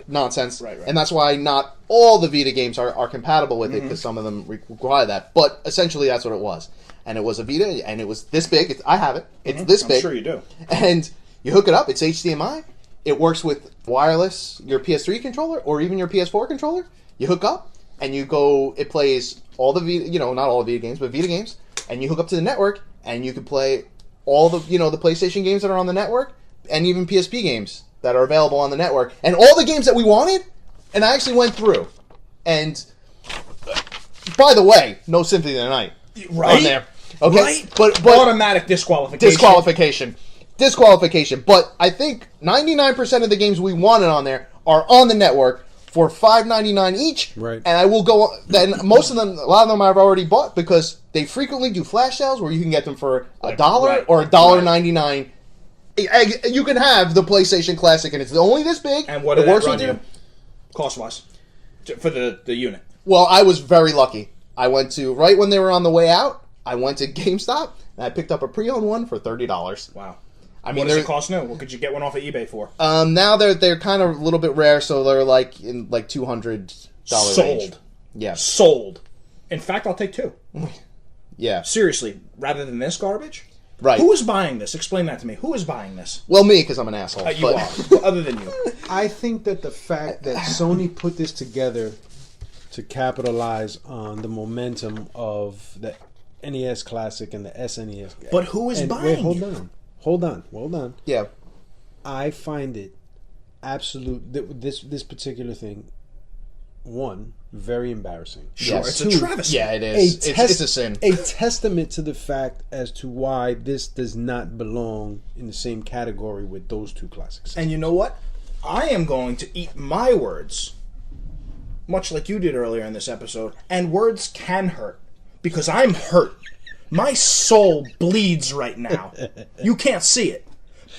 nonsense. Right. And that's why not all the Vita games are compatible with it because some of them require that. But essentially that's what it was. And it was a Vita and it was this big. I have it. It's this big. I'm sure you do. And you hook it up. It's HDMI. It works with wireless, your PS3 controller, or even your PS4 controller. You hook up, and you go. It plays all the Vita, not all the Vita games, but Vita games. And you hook up to the network, and you can play all the, the PlayStation games that are on the network, and even PSP games that are available on the network, and all the games that we wanted. And I actually went through, and by the way, no Symphony of the Night on there. Okay, Right? but Automatic disqualification. Disqualification. But I think 99% of the games we wanted on there are on the network for $5.99 each. Right. And I will go. Then most of them, a lot of them, I've already bought because they frequently do flash sales where you can get them for $1 or $1.99. You can have the PlayStation Classic, and it's only this big. And what did that run you, cost-wise, for the unit? Well, I was very lucky. I went to, right when they were on the way out, I went to GameStop, and I picked up a pre-owned one for $30. Wow. I mean, what does it cost now? What could you get one off of eBay for? Now they're kind of a little bit rare, so they're like in like $200 range. Yeah. Sold. In fact, I'll take 2. Yeah. Seriously, rather than this garbage? Right. Who is buying this? Explain that to me. Who is buying this? Well, me, because I'm an asshole. You are. But other than you. I think that the fact that Sony put this together to capitalize on the momentum of the NES Classic and the SNES. But who is buying wait, it? Hold on. Yeah. I find it this particular thing, one, very embarrassing. Sure, Yes. it's a travesty. Yeah, it is. It's a sin. A testament to the fact as to why this does not belong in the same category with those two classics. And you know what? I am going to eat my words, much like you did earlier in this episode, and words can hurt, because I'm hurt. My soul bleeds right now. You can't see it,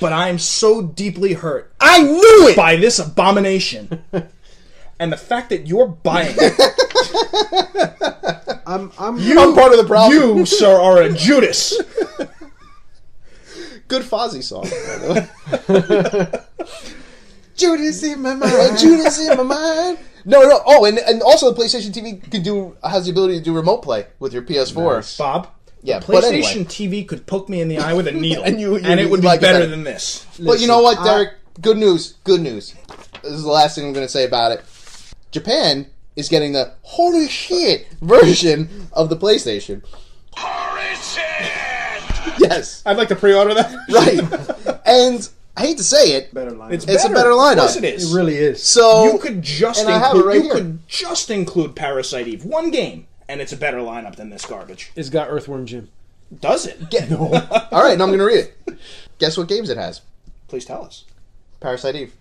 but I'm so deeply hurt. I knew it! By this abomination. And the fact that you're buying it. I'm part of the problem. You, sir, are a Judas. Good Fozzy song, by the way. Judas in my mind. Judas in my mind. No. Oh, and also the PlayStation TV has the ability to do remote play with your PS4. Nice. Bob, Yeah, PlayStation but anyway. TV could poke me in the eye with a needle, and it would be like better that. than this. But you know what, Derek? Good news. This is the last thing I'm going to say about it. Japan is getting the holy shit version of the PlayStation. Holy shit! Yes. I'd like to pre-order that. Right. And I hate to say it, better lineup. It's a better lineup. Of course it is. It really is. so You could just and I have it right here. include Parasite Eve, one game, and it's a better lineup than this garbage. It's got Earthworm Jim. Does it? All right, now I'm going to read it. Guess what games it has? Please tell us. Parasite Eve.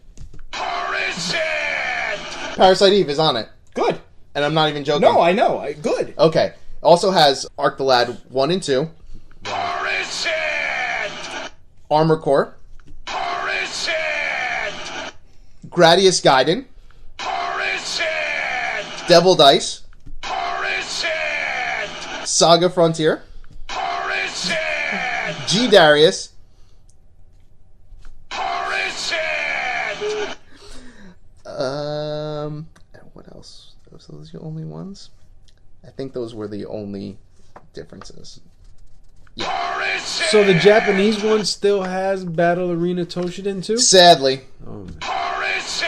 Holy shit! Parasite Eve is on it. Good. And I'm not even joking. No, I know. Good. Okay. Also has Arc the Lad 1 and 2. Armor Core, Horizon! Gradius Gaiden, Horizon! Devil Dice, Horizon! Saga Frontier, Horizon! G Darius, Horizon! what else? Those are the only ones? I think those were the only differences. Horizon! So the Japanese one still has Battle Arena Toshinden too? Sadly. Oh, man. Horizon!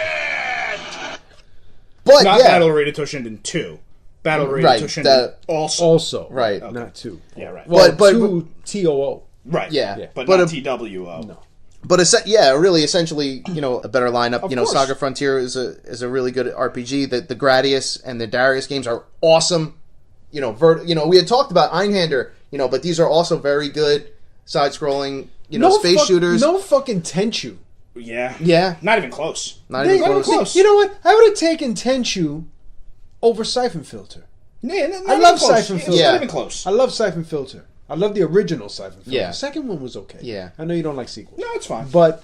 But Not yeah. Battle Arena Toshinden 2. Battle Arena Right, Toshinden that- Also. Right. Not 2. Yeah, right. Well, But- 2 TOO. Right. Yeah. But But not a- TWO. No. But really, essentially, a better lineup. Of You know, course. Saga Frontier is a really good RPG. The Gradius and the Darius games are awesome. We had talked about Einhander, but these are also very good side-scrolling, space shooters. No fucking Tenchu. Yeah. Yeah. Not even close. Not even close. close. You know what? I would have taken Tenchu over Siphon Filter. Yeah, not I even love close. Siphon Filter. It's Yeah. not even close. I love Siphon Filter. I love the original Siphon Filter. Yeah. The second one was okay. Yeah. I know you don't like sequels. No, it's fine. But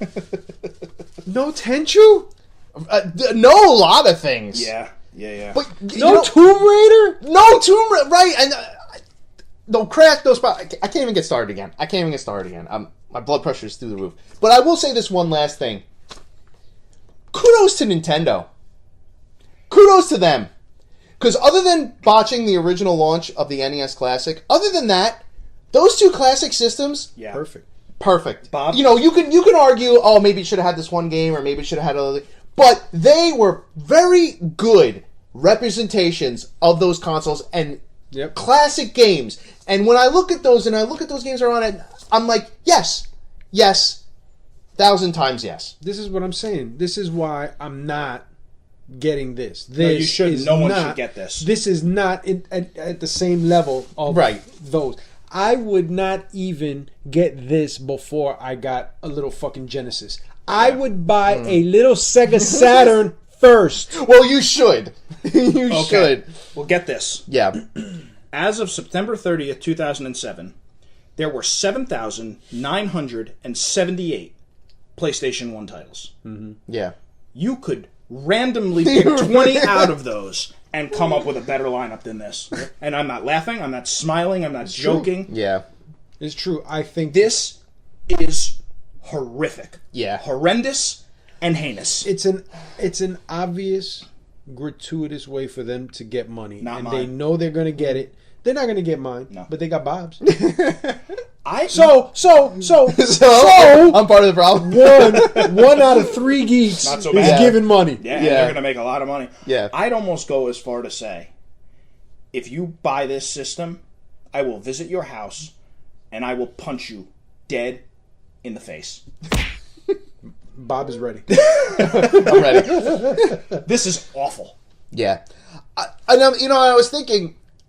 no Tenchu? No, a lot of things. Yeah. But No Tomb Raider? no Tomb Raider, right? And no crack those. I can't even get started again. My blood pressure is through the roof. But I will say this one last thing. Kudos to Nintendo. Kudos to them. Because other than botching the original launch of the NES Classic, other than that, those two classic systems, Yeah. Perfect. Bob? you can argue, oh, maybe it should have had this one game, or maybe it should have had other. But they were very good representations of those consoles and Yep. classic games. And when I look at those, games are on it, I'm like, yes, 1,000 times yes. This is what I'm saying. This is why I'm not getting this. No, you shouldn't. is No one not- should get this. This is not at the same level of Right. those. I would not even get this before I got a little fucking Genesis. I would buy a little Sega Saturn first. Well, you should. You should. Well, get this. Yeah. As of September 30th, 2007, there were 7,978 PlayStation 1 titles. Yeah. You could randomly pick 20 out of those and come up with a better lineup than this. And I'm not laughing, I'm not smiling, I'm not joking. Yeah. It's true. I think This is horrific. Yeah. Horrendous and heinous. it's an obvious, gratuitous way for them to get money, Not and mine. they know they're gonna get it. They're not gonna get mine, No. but they got Bob's. So So I'm part of the problem. one out of 3 geeks Not so is bad. giving money. Yeah, and Yeah. they're going to make a lot of money. Yeah. I'd almost go as far to say, if you buy this system, I will visit your house and I will punch you dead in the face. Bob is ready. I'm ready. This is awful. Yeah. I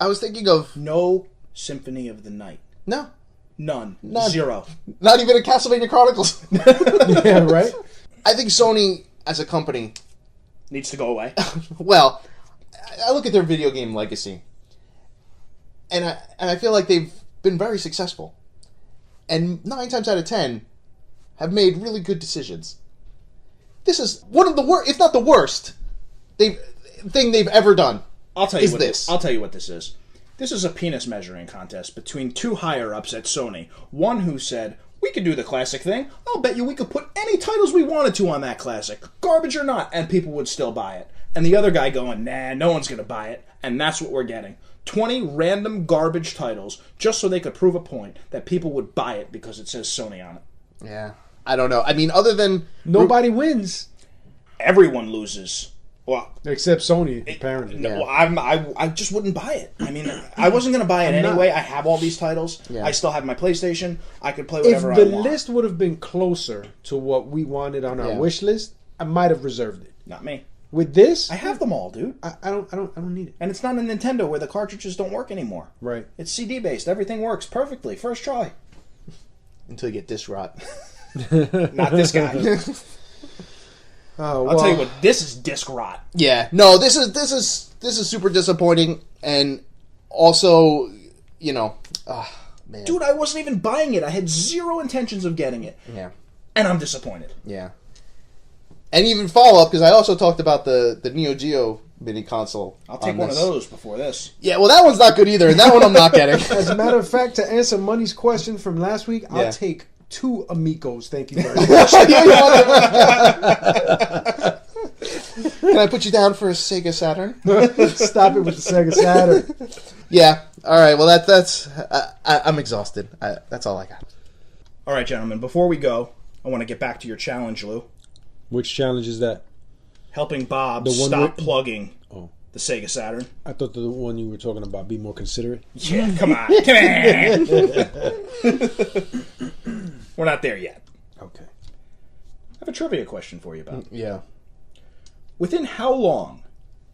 was thinking of No Symphony of the Night. no, None. None. Zero. not even a Castlevania Chronicles. Yeah, right. I think Sony as a company, Needs to go away. well, I look at their video game legacy, and I feel like they've been very successful, and 9 times out of 10 have made really good decisions. This is one of the worst, if not the worst, thing they've ever done. I'll tell you Is what this. I'll tell you what this is. This is a penis measuring contest between two higher ups at Sony. One who said, "We could do the classic thing. I'll bet you we could put any titles we wanted to on that classic, garbage or not, and people would still buy it." And the other guy going, "Nah, no one's gonna buy it." And that's what we're getting. 20 random garbage titles just so they could prove a point that people would buy it because it says Sony on it. Yeah, I don't know. I mean, other than Nobody wins Everyone loses. Well, except Sony, apparently. no, I just wouldn't buy it. I mean, I wasn't going to buy it anyway. I have all these titles. Yeah. I still have my PlayStation. I could play If whatever the I want. list would have been closer to what we wanted on our Yeah. wish list, I might have reserved it. Not me. With this, I have them all, dude. I don't need it. And it's not a Nintendo where the cartridges don't work anymore. Right. It's CD based. Everything works perfectly. First try. until you get disc rot. Not this guy. Oh, I'll tell you what. This is disc rot. Yeah, no, this is super disappointing, and also, Man. Dude, I wasn't even buying it. I had zero intentions of getting it. Yeah. And I'm disappointed. Yeah. And even follow-up, because I also talked about the Neo Geo mini console. I'll take one of those before this. Yeah, well, that one's not good either, and that one I'm not getting. As a matter of fact, to answer Money's question from last week, I'll take 2 Amigos. Thank you very much. Can I put you down for a Sega Saturn? Stop it with the Sega Saturn. Yeah. All right. Well, that's. I'm exhausted. That's all I got. All right, gentlemen. Before we go, I want to get back to your challenge, Lou. Which challenge is that? Helping Bob The one stop with- plugging the Sega Saturn. I thought the one you were talking about, be more considerate. Yeah, come on. Come on. We're not there yet. Okay. I have a trivia question for you, Bob. Yeah. Within how long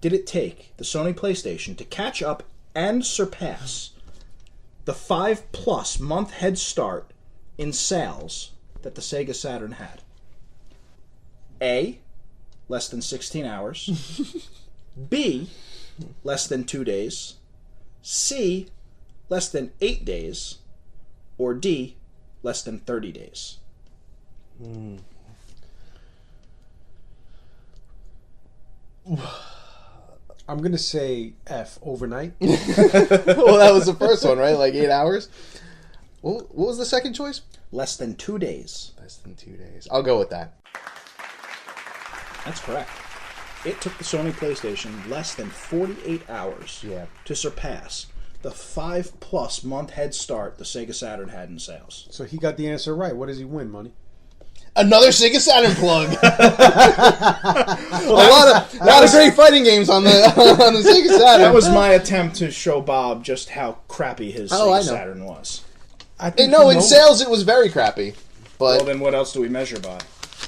did it take the Sony PlayStation to catch up and surpass the 5+ month head start in sales that the Sega Saturn had? A, less than 16 hours. B, less than 2 days. C, less than 8 days. Or D, less than 30 days. I'm going to say F, overnight. Well, that was the first one, right? Like 8 hours? What was the second choice? Less than 2 days. Less than 2 days. I'll go with that. That's correct. It took the Sony PlayStation less than 48 hours to surpass the 5+ month head start the Sega Saturn had in sales. So he got the answer right. What does he win, Money? Another Sega Saturn plug. a lot of great fighting games on the Sega Saturn. That was my attempt to show Bob just how crappy his Sega Saturn was. In sales it was very crappy. But Well, then what else do we measure by?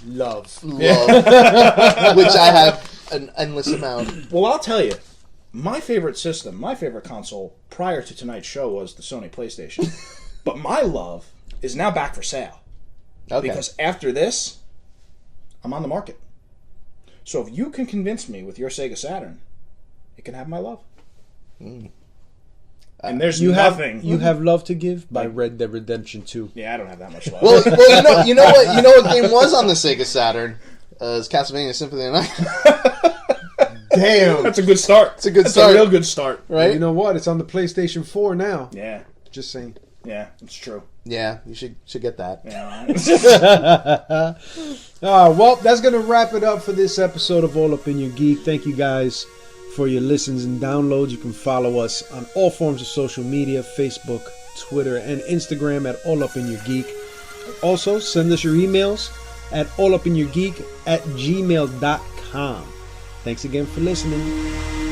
Love. which I have an endless amount. Well, I'll tell you, my favorite system, my favorite console prior to tonight's show was the Sony PlayStation. But my love is now back for sale. Okay. Because after this, I'm on the market. So if you can convince me with your Sega Saturn, it can have my love. And there's nothing. You have Love to Give by Red Dead Redemption 2. Yeah, I don't have that much love. Well, you know what game was on the Sega Saturn? It's Castlevania Symphony of the Night. Damn. That's a good start. It's a good That's start. a real good start. Right? You know what? It's on the PlayStation 4 now. Yeah. Just saying. Yeah, it's true. Yeah, you should get that. Yeah. Well, that's going to wrap it up for this episode of All Up in Your Geek. Thank you guys for your listens and downloads. You can follow us on all forms of social media, Facebook, Twitter, and Instagram at All Up in Your Geek. Also, send us your emails at allupinyourgeek@gmail.com. Thanks again for listening.